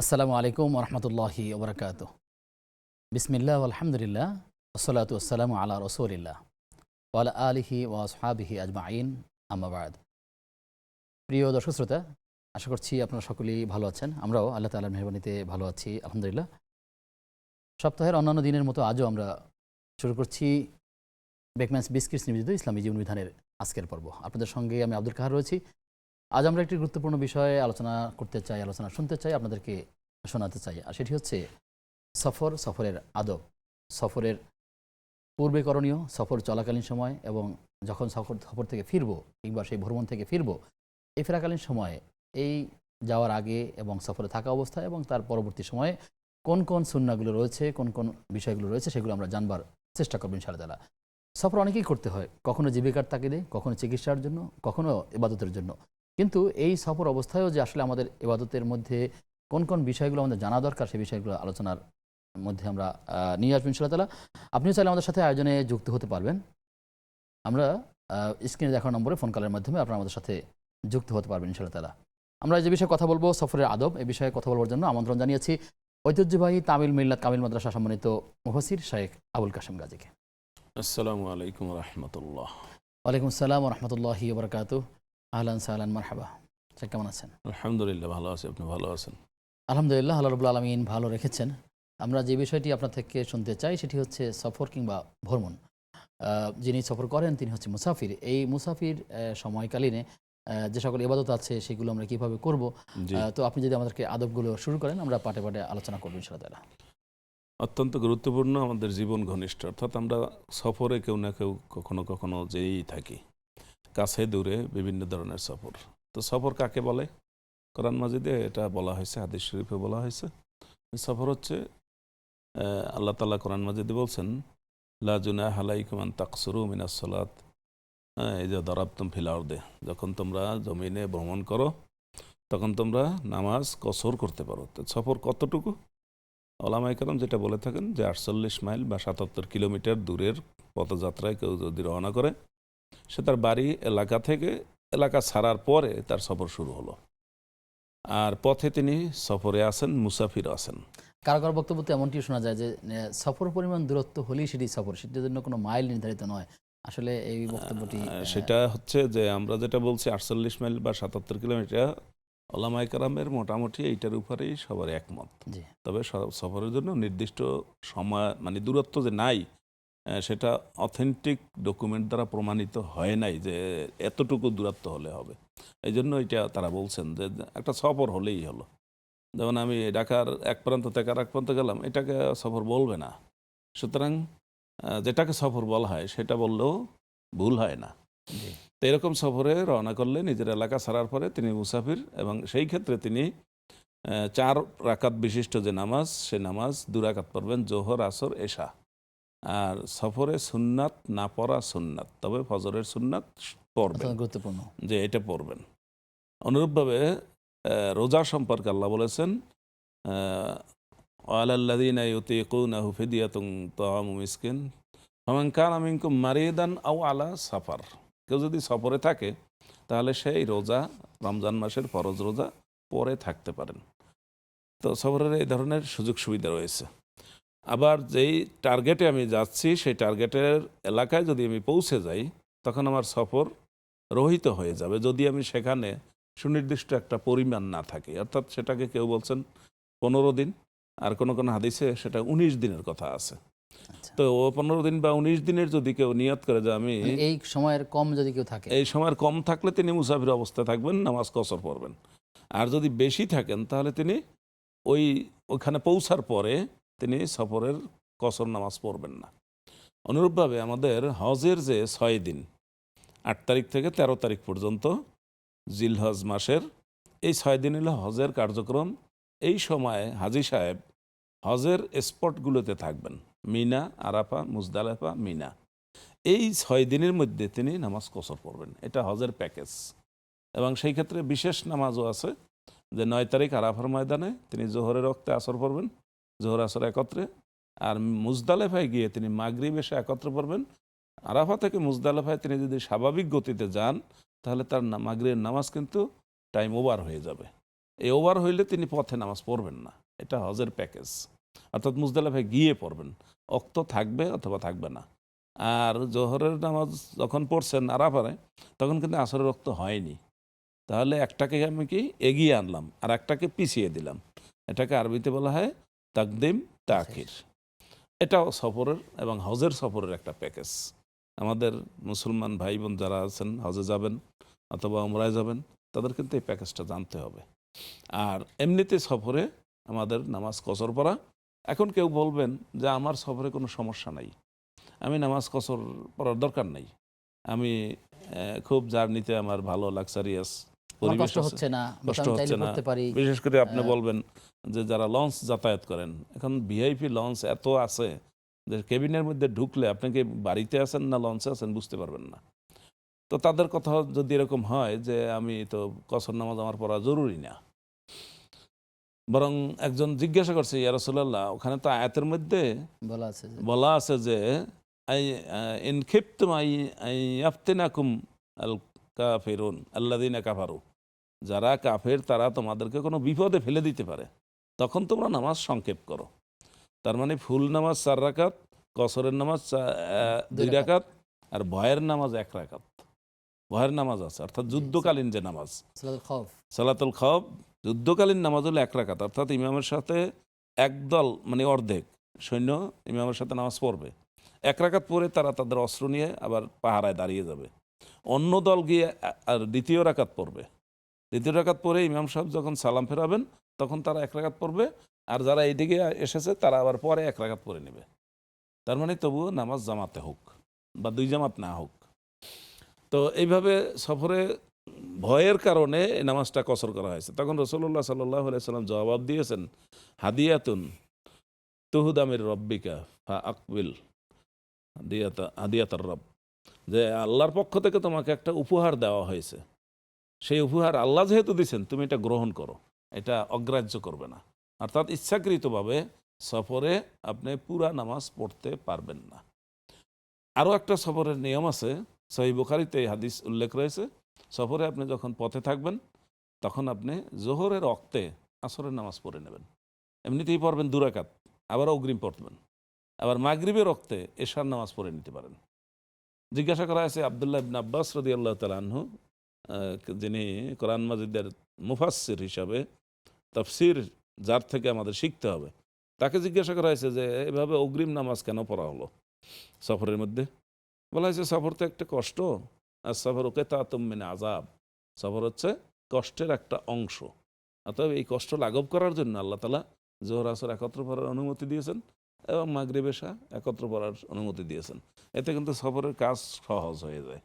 আসসালামু আলাইকুম ওরহমতুল্লাহি ওবরাকাতুহ। বিসমিল্লাহ আলহামদুলিল্লাহ ওসলাতু আসসালামু আলা রসুলিল্লাহ ওয়ালা আলিহি ওয়া আসহাবিহি আজমাইন, আম্মা বাদ। প্রিয় দর্শক শ্রোতা, আশা করছি আপনারা সকলেই ভালো আছেন। আমরাও আল্লাহ তাআলার মেহরবানিতে ভালো আছি আলহামদুলিল্লাহ। সপ্তাহের অন্যান্য দিনের মতো আজও আমরা শুরু করছি বেকম্যানস বিস্কিটস নিবেদিত ইসলামী জীবন বিধানের আজকের পর্ব। আপনাদের সঙ্গে আমি আব্দুল কাহার রয়েছি। আজ আমরা একটি গুরুত্বপূর্ণ বিষয়ে আলোচনা করতে চাই, আলোচনা শুনতে চাই, আপনাদেরকে শোনাতে চাই। আর সেটি হচ্ছে সফরের আদব, সফরের পূর্বে করণীয়, সফর চলাকালীন সময় এবং যখন সফর থেকে ফিরবো কিংবা সেই ভ্রমণ থেকে ফিরবো, এই ফেরাকালীন সময়ে, এই যাওয়ার আগে এবং সফরে থাকা অবস্থায় এবং তার পরবর্তী সময়ে কোন কোন সুন্নাহগুলো রয়েছে, কোন কোন বিষয়গুলো রয়েছে, সেগুলো আমরা জানবার চেষ্টা করবো ইনশাআল্লাহ তাআলা। সফর অনেকেই করতে হয়, কখনো জীবিকার তাগিদে, কখনো চিকিৎসার জন্য, কখনো ইবাদতের জন্য। কিন্তু এই সফর অবস্থায়ও যে আসলে আমাদের ইবাদতের মধ্যে কোন কোন বিষয়গুলো আমাদের জানা দরকার, সেই বিষয়গুলো আলোচনার মধ্যে আমরা নিয়ে আসবো ইনশাআল্লাহ তাআলা। আপনিও চাইলে আমাদের সাথে আয়োজনে যুক্ত হতে পারবেন। আমরা স্ক্রিনে দেখানো নম্বরে ফোন কলের মাধ্যমে আপনারা আমাদের সাথে যুক্ত হতে পারবেন ইনশাআল্লাহ তাআলা। আমরা যে বিষয়ে কথা বলবো, সফরের আদব, এই বিষয়ে কথা বলবার জন্য আমন্ত্রণ জানিয়েছি ঐতিহ্যবাহী তামিল মিল্লাত কামিল মাদ্রাসা সম্মানিত মুফাসসির শেখ আবুল কাশেম গাজীকে। আসসালামু আলাইকুম রহমতুল্লাহ। ওয়ালাইকুম আসসালাম রহমতুল্লাহি ওবরাকাতুহ। আহলান সাহলান মারহাবা। শেখ কেমন আছেন? আলহামদুলিল্লাহ ভালো আছি, আপনি ভালো আছেন? আলহামদুলিল্লাহ, আল্লাহ রাব্বুল আলামিন ভালো রেখেছেন। আমরা যে বিষয়টি আপনার থেকে শুনতে চাই সেটি হচ্ছে সফর কিংবা ভ্রমণ। যিনি সফর করেন তিনি হচ্ছে মুসাফির। এই মুসাফির সময়কালীনে যে সকল ইবাদত আছে সেগুলো আমরা কীভাবে করব, তো আপনি যদি আমাদেরকে আদবগুলো শুরু করেন, আমরা পাটে পাটে আলোচনা করবো ইনশাআল্লাহ তাআলা। অত্যন্ত গুরুত্বপূর্ণ, আমাদের জীবন ঘনিষ্ঠ, অর্থাৎ আমরা সফরে কেউ না কেউ কখনো কখনো যেই থাকি, কাছে দূরে বিভিন্ন ধরনের সফর। তো সফর কাকে বলে? কোরআন মাজিদে এটা বলা হয়েছে, হাদিস শরীফে বলা হয়েছে। সফর হচ্ছে আল্লাহ তাআলা কোরআন মাজিদে বলছেন, লা জুনাহা আলাইকুম আন তাকসুরু মিনাস সালাত, এই যে দারাবতুম ফিল আরদে, যখন তোমরা জমিনে ভ্রমণ করো তখন তোমরা নামাজ কসর করতে পারো। তো সফর কতটুকু? ওলামায়ে কেরাম যেটা বলে থাকেন যে 48 মাইল বা 77 কিলোমিটার দূরের পথযাত্রায় কেউ যদি রওনা করে, সে তার বাড়ি এলাকা থেকে এলাকা ছাড়ার পরে তার সফর শুরু হলো। আর পথে তিনি সফরে আছেন, মুসাফির আছেন। কারো কারো বক্তব্যতে এমনটি শোনা যায় যে সফর পরিমাণ দূরত্ব হলেই সেটি সফর, সেটির জন্য কোনো মাইল নির্ধারিত নয়। আসলে এই বক্তব্যটি সেটা হচ্ছে যে আমরা যেটা বলছি 48 মাইল বা 77 কিলোমিটার, ওলামায়ে কেরামের মোটামুটি এইটার উপরেই সবার একমত। তবে সফরের জন্য নির্দিষ্ট সময় মানে দূরত্ব যে নাই, সেটা অথেন্টিক ডকুমেন্ট দ্বারা প্রমাণিত হয় নাই যে এতটুকু দূরত্ব হলে হবে। এই জন্য এটা তারা বলছেন যে একটা সফর হলেই হলো। যেমন আমি ঢাকার এক প্রান্ত থেকে আর এক প্রান্ত গেলাম, এটাকে সফর বলবে না। সুতরাং যেটাকে সফর বলা হয় সেটা বললেও ভুল হয় না। তো এরকম সফরে রওনা করলে নিজের এলাকা ছাড়ার পরে তিনি মুসাফির, এবং সেই ক্ষেত্রে তিনি 4 রাকাত বিশিষ্ট যে নামাজ, সে নামাজ 2 রাকাত পড়বেন, জোহর, আসর, এশা। আর সফরে সুন্নাত না পড়া সুন্নাত, তবে ফজরের সুন্নাত পড়বেন, গুরুত্বপূর্ণ যে এটা পড়বেন। অনুরূপভাবে রোজা সম্পর্কে আল্লাহ বলেছেন, ওয়ালাল্লাযীনা ইউতীকুনাহু ফিদিয়াতুন তাআমু মিসকিন ফামান কানা মিনকুম মারিদান আও আলা সাফার। কেউ যদি সফরে থাকে তাহলে সেই রোজা, রমজান মাসের ফরজ রোজা পরে থাকতে পারেন। তো সফরের এই ধরনের সুযোগ সুবিধা রয়েছে। আবার যেই টার্গেটে আমি যাচ্ছি সেই টার্গেটের এলাকায় যদি আমি পৌঁছে যাই, তখন আমার সফর রহিত হয়ে যাবে যদি আমি সেখানে সুনির্দিষ্ট একটা পরিমাণ না থাকে। অর্থাৎ সেটাকে কেউ বলছেন 15 দিন, আর কোনো কোনো হাদিসে সেটা 19 দিনের কথা আছে। তো 15 দিন বা 19 দিনের যদি কেউ নিয়ত করে যে আমি এই সময়ের কম, যদি কেউ থাকে, এই সময়ের কম থাকলে তিনি মুসাফির অবস্থায় থাকবেন, নামাজ কসর পড়বেন। আর যদি বেশি থাকেন তাহলে তিনি ওইখানে পৌঁছার পরে তিনি সফরের কসর নামাজ পড়বেন না। অনুরূপভাবে আমাদের হজের যে 6 দিন, 8 তারিখ থেকে 13 তারিখ পর্যন্ত জিলহজ মাসের, এই 6 দিন হলো হজের কার্যক্রম। এই সময় হাজি সাহেব হজের স্পটগুলোতে থাকবেন, মিনা, আরাফা, মুজদালেফা, মিনা। এই 6 দিনের মধ্যে তিনি নামাজ কসর পড়বেন, এটা হজের প্যাকেজ। এবং সেই ক্ষেত্রে বিশেষ নামাজও আছে, যে 9 তারিখ আরাফার ময়দানে তিনি জোহরের ওক্তে আসর পড়বেন, জোহর আসর একত্রে। আর মুজদালেফায় গিয়ে তিনি মাগরিব এসে একত্রে পড়বেন। আরাফা থেকে মুজদালেফায় তিনি যদি স্বাভাবিক গতিতে যান তাহলে তার মাগরিবের নামাজ কিন্তু টাইম ওভার হয়ে যাবে। এই ওভার হইলে তিনি পথে নামাজ পড়বেন না। এটা হজের প্যাকেজ। অর্থাৎ মুজদালিফায় গিয়ে পড়বেন, অক্ত থাকবে অথবা থাকবে না। আর জোহরের নামাজ যখন পড়ছেন আরাফারে, তখন কিন্তু আসরের রক্ত হয়নি, তাহলে একটাকে আমি কি এগিয়ে আনলাম আর একটাকে পিছিয়ে দিলাম। এটাকে আরবিতে বলা হয় তাকদিম তাখির। এটাও সফরের এবং হজের সফরের একটা প্যাকেজ। আমাদের মুসলমান ভাই বোন যারা আছেন হজে যাবেন অথবা উমরায় যাবেন, তাদের কিন্তু এই প্যাকেজটা জানতে হবে। আর এমনিতে সফরে আমাদের নামাজ কসর পড়া। এখন কেউ বলবেন যে আমার সফরে কোনো সমস্যা নাই, আমি নামাজ কসর পড়ার দরকার নেই, আমি খুব জার্নিতে আমার ভালো লাক্সারিয়াস পরিবেশ আছে, কষ্ট হচ্ছে না। বিশেষ করে আপনি বলবেন যে যারা লঞ্চ যাতায়াত করেন, এখন ভিআইপি লঞ্চ এত আছে যে কেবিনের মধ্যে ঢুকলে আপনাকে বাড়িতে আছেন না লঞ্চে আছেন বুঝতে পারবেন না। তো তাদের কথা যদি এরকম হয় যে আমি তো কসর নামাজ আমার পড়া জরুরি না, বরং একজন জিজ্ঞাসা করছে ইয়া রাসূলুল্লাহ, ওখানে তো আয়াতের মধ্যে বলা আছে যে ইন খিফতুম ইয়াফতিনাকুম আল কাফিরুন আল্লাযিনা কাফারু, যারা কাফের তারা তোমাদেরকে কোনো বিপদে ফেলে দিতে পারে, তখন তোমরা নামাজ সংক্ষেপ করো। তার মানে ফুল নামাজ 4 রাকাত, কসরের নামাজ 2 রাকাত, আর ভয়ের নামাজ 1 রাকাত। ভয়ের নামাজ আছে, অর্থাৎ যুদ্ধকালীন যে নামাজ সালাতুল খাওফ, যুদ্ধকালীন নামাজ হলো 1 রাকাত। অর্থাৎ ইমামের সাথে একদল মানে অর্ধেক সৈন্য ইমামের সাথে নামাজ পড়বে, 1 রাকাত পরে তারা তাদের অস্ত্র নিয়ে আবার পাহারায় দাঁড়িয়ে যাবে। অন্য দল গিয়ে আর দ্বিতীয় রাকাত পড়বে, দ্বিতীয় রাকাত পরে ইমাম সাহেব যখন সালাম ফেরাবেন তখন তারা 1 রাকাত পড়বে, আর যারা এইদিকে এসেছে তারা আবার পরে 1 রাকাত পরে নেবে। তার মানে তবুও নামাজ জামাতে হোক বা 2 জামাত না হোক। তো এইভাবে সফরে ভয়ের কারণে এই নামাজটা কসর করা হয়েছে। তখন রাসূলুল্লাহ সাল্লাল্লাহু আলাইহি সাল্লাম জবাব দিয়েছেন, হাদিয়াতুন তুহুদামির রব্বিকা ফা আকবিল হাদিয়াতার রব, যে আল্লাহর পক্ষ থেকে তোমাকে একটা উপহার দেওয়া হয়েছে, সেই উপহার আল্লাহ যেহেতু দিয়েছেন তুমি এটা গ্রহণ করো, এটা অগ্রাহ্য করবে না। অর্থাৎ ইচ্ছাকৃতভাবে সফরে আপনি পুরা নামাজ পড়তে পারবেন না। আরও একটা সফরের নিয়ম আছে, সহিহ বুখারীতে এই হাদিস উল্লেখ রয়েছে। সফরে আপনি যখন পথে থাকবেন তখন আপনি জোহরের ওয়াক্তে আসরের নামাজ পড়ে নেবেন, এমনিতেই পড়বেন 2 রাকাত, আবার অগ্রিম পড়বেন, আবার মাগরিবের ওয়াক্তে এশার নামাজ পড়ে নিতে পারেন। জিজ্ঞাসা করা হয়েছে আব্দুল্লাহ ইবনে আব্বাস রাদিয়াল্লাহু তাআলা আনহু, যিনি কোরআন মাজিদের মুফাসসির হিসাবে তাফসির যার থেকে আমাদের শিখতে হবে, তাকে জিজ্ঞাসা করা হয়েছে যে এভাবে অগ্রিম নামাজ কেন পড়া হলো সফরের মধ্যে। বলা হয়েছে সফর তো একটা কষ্ট, আর সফর কিতাতুম মিন আযাব, সফর হচ্ছে কষ্টের একটা অংশ। অতএব এই কষ্ট লাঘব করার জন্য আল্লাহ তাআলা জোহর আসর একত্র পড়ার অনুমতি দিয়েছেন এবং মাগরিব এশা একত্র পড়ার অনুমতি দিয়েছেন। এতে কিন্তু সফরের কাজ সহজ হয়ে যায়।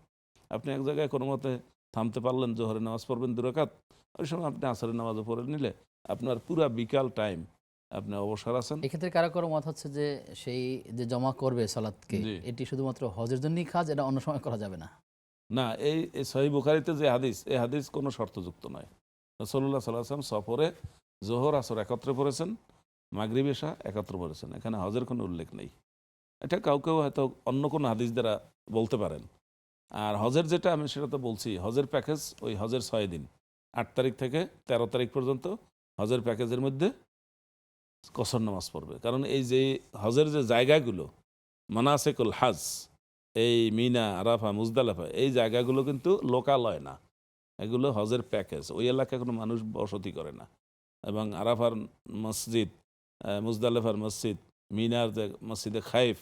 আপনি এক জায়গায় কোনো মতে থামতে পারলেন, জোহরের নামাজ পড়বেন 2 রাকাত, ওই সময় আপনি আসরের নামাজও পড়ে নিলে আপনার পুরা বিকাল টাইম আপনি অবসর আছেন। এক্ষেত্রে কারো কারো মত হচ্ছে যে সেই যে জমা করবে সালাতকে, এটি শুধুমাত্র হজের জন্যই কাজ, এটা অন্য সময় করা যাবে না। না, এই সহিহ বুখারীতে যে হাদিস, এই হাদিস কোনো শর্তযুক্ত নয়। রাসূলুল্লাহ সাল্লাল্লাহু আলাইহি ওয়াসাল্লাম সফরে জোহর আসর একত্রে পড়েছেন, মাগরিব এশা একত্র পড়েছেন, এখানে হজের কোনো উল্লেখ নেই। এটা কেউ হয়তো অন্য কোনো হাদিস দ্বারা বলতে পারেন। আর হজের যেটা আমি সেটা তো বলছি, হজের প্যাকেজ ওই হজের 6 দিন, 8 তারিখ থেকে 13 তারিখ পর্যন্ত হজের প্যাকেজের মধ্যে কসর নামাজ পড়বে। কারণ এই যে হজের যে জায়গাগুলো মানাসিকুল হজ, এই মিনা, আরাফা, মুজদালিফা, এই জায়গাগুলো কিন্তু লোকালয় না, এগুলো হজের প্যাকেজ। ওই এলাকায় কোনো মানুষ বসতি করে না। এবং আরাফার মসজিদ, মুজদালিফার মসজিদ, মিনার যে মসজিদে খাইফ,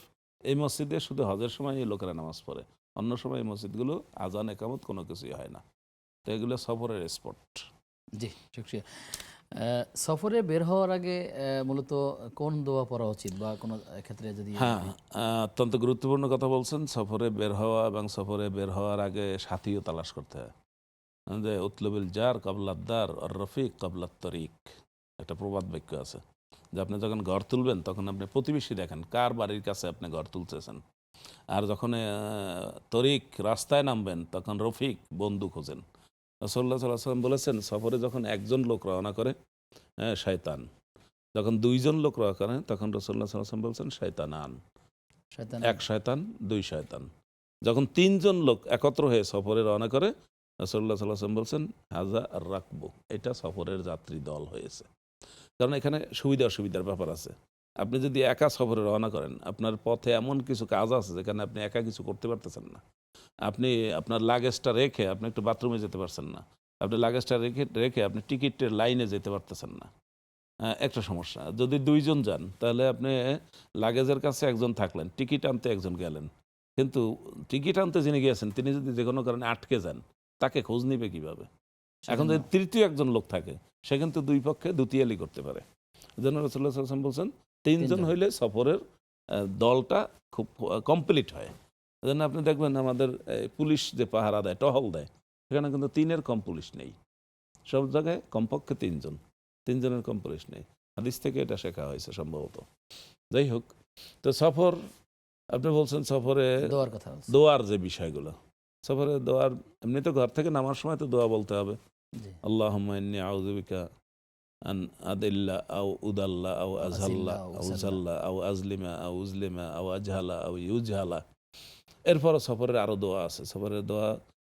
এই মসজিদে শুধু হজের সময় এই লোকেরা নামাজ পড়ে, অন্য সময় এই মসজিদগুলো আজান একামত কোনো কিছুই হয় না। তো এগুলো সফরের স্পট। জি, শুকরিয়া। সফরে বের হওয়ার আগে মূলত কোন দোয়া পড়া উচিত বা কোনো ক্ষেত্রে যদি? হ্যাঁ, অত্যন্ত গুরুত্বপূর্ণ কথা বলছেন। সফরে বের হওয়া এবং সফরে বের হওয়ার আগে সাথীও তালাশ করতে হয়। যে উতলুবিল জার কাবলাদ্দার আর রফিক কাবলাত তরিক, একটা প্রবাদ বাক্য আছে যে আপনি যখন ঘর তুলবেন তখন আপনি প্রতিবেশী দেখেন কার বাড়ির কাছে আপনি ঘর তুলতেছেন, আর যখন তরিক রাস্তায় নামবেন তখন রফিক বন্ধু খোঁজেন। রাসূলুল্লাহ সাল্লাল্লাহু আলাইহি ওয়াসাল্লাম বলেছেন সফরে যখন একজন লোক রওনা করে শয়তান, যখন 2 জন লোক রওনা করে তখন রাসূলুল্লাহ সাল্লাল্লাহু আলাইহি ওয়াসাল্লাম বলছেন শয়তানান, এক শয়তান 2 শয়তান। যখন 3 জন লোক একত্র হয়ে সফরে রওনা করে রাসূলুল্লাহ সাল্লাল্লাহু আলাইহি ওয়াসাল্লাম বলছেন হাজা আর রাকবু, এটা সফরের যাত্রী দল হয়েছে। কারণ এখানে সুবিধা অসুবিধার ব্যাপার আছে। আপনি যদি একা সফরে রওনা করেন, আপনার পথে এমন কিছু কাজ আছে যেখানে আপনি একা কিছু করতে পারতেছেন না। আপনি আপনার লাগেজটা রেখে আপনি একটু বাথরুমে যেতে পারছেন না। আপনি লাগেজটা রেখে রেখে আপনি টিকিটের লাইনে যেতে পারতেছেন না। একটা সমস্যা। যদি ২ জন যান তাহলে আপনি লাগেজের কাছে একজন থাকলেন, টিকিট আনতে একজন গেলেন। কিন্তু টিকিট আনতে যিনি গিয়েছেন তিনি যদি যেকোনো কারণে আটকে যান, তাকে খোঁজ নিবে কিভাবে? এখন যদি তৃতীয় একজন লোক থাকে, সে কিন্তু ২ পক্ষে দুতিয়ালি করতে পারে। এজন্য রাসূলুল্লাহ সাল্লাল্লাহু আলাইহি ওয়াসাল্লাম বলছেন ৩ জন হইলে সফরের দলটা খুব কমপ্লিট হয়। এজন্য আপনি দেখবেন আমাদের পুলিশ যে পাহারা দেয়, টহল দেয়, সেখানে কিন্তু ৩ এর কম পুলিশ নেই। সব জায়গায় কমপক্ষে ৩ জন। ৩ জনের কম পুলিশ নেই। হাদিস থেকে এটা শেখা হয়েছে সম্ভবত। যাই হোক, তো সফর আপনি বলছেন সফরে দোয়ার কথা বলছি। দোয়ার যে বিষয়গুলো, সফরে দোয়ার এমনি তো ঘর থেকে নামার সময় তো দোয়া বলতে হবে। জি। আল্লাহুম্মা ইন্নী আউযু বিকা আন আদিল্লা আও উদাল্লা আও আজহাল্লা আও জাল্লা আও আজলিমা আও উজলিমা আও আজহালা আও ইউজহালা। এরপরও সফরের আরো দোয়া আছে। সফরের দোয়া,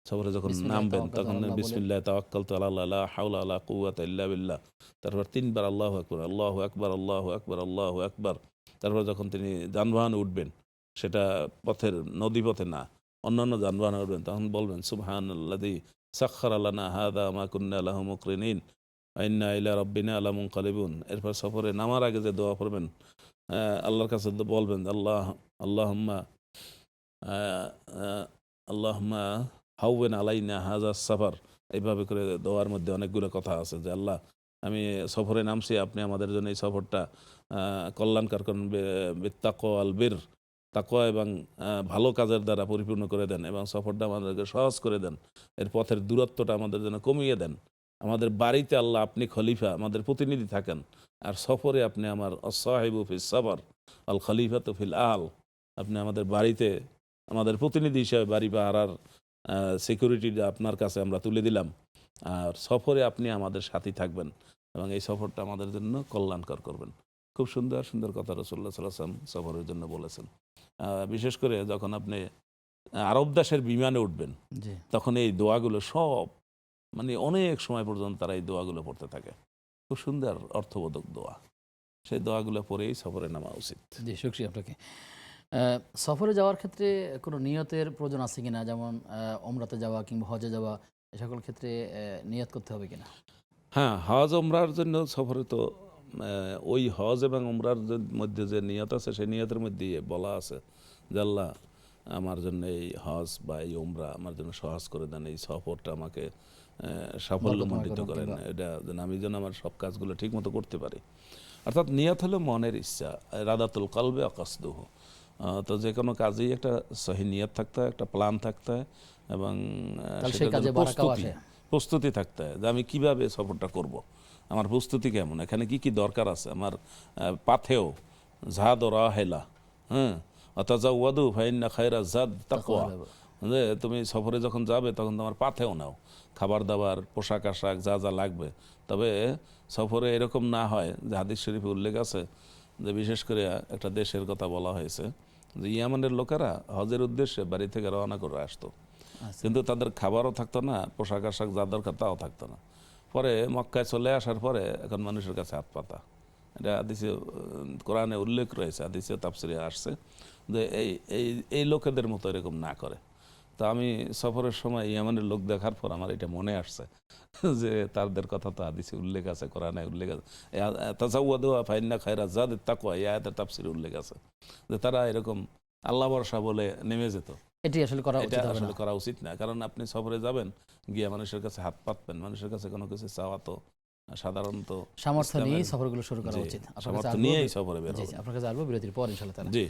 সফরে যখন নামবেন তখন বিসমিল্লাহ তাওয়াক্কালতু আলাল্লাহ লা হাওলা ওয়ালা কুওয়াতা ইল্লা বিল্লাহ। তারপর ৩ বার আল্লাহু আকবার, আল্লাহু আকবার, আল্লাহু আকবার, আল্লাহু আকবার। তারপর যখন তিনি যানবাহনে উঠবেন, সেটা পথের নদীপথে না, অন্যান্য যানবাহনে উঠবেন, তখন বলবেন সুবহানাল্লাযী সাখখারা লানা হাযা মা কুন্না লাহু মুকরিনিন ওয়া ইন্না ইলা রাব্বিনা লামুনকালিবুন। এরপর সফরে নামার আগে যে দোয়া পড়বেন, আল্লাহর কাছে বলবেন আল্লাহুম্মা আল্লাহুম্মা হাওবিন আলাইনা হাযা সাফার। এইভাবে করে দোয়ার মধ্যে অনেকগুলো কথা আছে যে আল্লাহ, আমি সফরে নামছি, আপনি আমাদের জন্য এই সফরটা কল্যাণকর করুন, বিত্তাকওয়া আল বির, তাকওয়া এবং ভালো কাজের দ্বারা পরিপূর্ণ করে দেন, এবং সফরটা আমাদেরকে সহজ করে দেন, এর পথের দূরত্বটা আমাদের জন্য কমিয়ে দেন। আমাদের বাড়িতে আল্লাহ আপনি খলিফা, আমাদের প্রতিনিধি থাকেন, আর সফরে আপনি আমার আস-সাহিবু ফিস সাফর আল খলিফাতু ফিল আল। আপনি আমাদের বাড়িতে আমাদের প্রতিনিধি হিসেবে বাড়ি পাহারার সিকিউরিটিটা আপনার কাছে আমরা তুলে দিলাম, আর সফরে আপনি আমাদের সাথী থাকবেন এবং এই সফরটা আমাদের জন্য কল্যাণকর করবেন। খুব সুন্দর সুন্দর কথা রাসূলুল্লাহ সাল্লাল্লাহু আলাইহি ওয়াসাল্লাম সফরের জন্য বলেছেন। বিশেষ করে যখন আপনি আরব দেশের বিমানে উঠবেন, জি। তখন এই দোয়াগুলো সব মানে অনেক সময় পর্যন্ত তারা এই দোয়াগুলো পড়তে থাকে। খুব সুন্দর অর্থবোধক দোয়া। সেই দোয়াগুলো পড়েই সফরে নামা উচিত। জি, শুকরিয়া আপনাকে। সফরে যাওয়ার ক্ষেত্রে কোনো নিয়তের প্রয়োজন আছে কিনা? যেমন ওমরাতে যাওয়া কিংবা হজে যাওয়া, এ সকল ক্ষেত্রে নিয়ত করতে হবে কিনা? হ্যাঁ, হজ ওমরার জন্য সফরে তো ওই হজ এবং ওমরার মধ্যে যে নিয়ত আছে, সেই নিয়তের মধ্যে বলা আছে যে আল্লাহ, আমার জন্য এই হজ বা এই ওমরা আমার জন্য সহজ করে দেন, এই সফরটা আমাকে সাফল্যমণ্ডিত করেন, এটা যেন আমি যেন আমার সব কাজগুলো ঠিক মতো করতে পারি। অর্থাৎ নিয়ত হলো মনের ইচ্ছা, রাদাতুল কলবে অকাসদুহু। তো যে কোনো কাজেই একটা সহি নিয়ত থাকতে হয়, একটা প্ল্যান থাকতে হয়, এবং সেটার জন্য প্রস্তুতি থাকতে হয় যে আমি কিভাবে সফরটা করব, আমার প্রস্তুতি কেমন, এখানে কি কি দরকার আছে, আমার পাথেও জাদ ও রাহেলা, হ্যাঁ, অতাজাওয়াদু ফাইন্না খায়রা জাদ তাকওয়া। যে তুমি সফরে যখন যাবে তখন তোমার পাথেও নাও, খাবার দাবার, পোশাক আশাক যা যা লাগবে। তবে সফরে এরকম না হয় যে হাদিস শরীফে উল্লেখ আছে যে বিশেষ করে একটা দেশের কথা বলা হয়েছে যে ইয়ামানের লোকেরা হজের উদ্দেশ্যে বাড়ি থেকে রওনা করে আসতো, কিন্তু তাদের খাবারও থাকতো না, পোশাক আশাক যা দরকার তাও থাকতো না। পরে মক্কায় চলে আসার পরে এখন মানুষের কাছে হাত পাতা। এটা হাদিসে কোরআনে উল্লেখ রয়েছে, হাদিসে তাফসিরে আসছে যে এই এই এই লোকেদের মতো এরকম না করে। তো আমি সফরের সময় ইয়ামানের লোক দেখার পর আমার এটা মনে আসছে যে তাদের কথা তো হাদিসে উল্লেখ আছে, কোরআনে উল্লেখ আছে, তাজাওয়াদু ফাইন্না খায়রা জাদিত তাকওয়া, এই আয়াতের তাফসিরে উল্লেখ আছে যে তারা এরকম আল্লাহ ভরসা বলে নেমে যেত। এটি আসলে করা উচিত হবে না। আসলে করা উচিত না, কারণ আপনি সফরে যাবেন, গিয়ে মানুষের কাছে হাত পাতবেন, মানুষের কাছে কোনো কিছু চাওয়া তো সাধারণত সামর্থ্য নিয়ে সফরগুলো শুরু করা উচিত। সামর্থ্য নিয়েই সফরে বের হবেন। আপনার কাছে আসবো বিরতির পর ইনশাআল্লাহ তাআলা। জি।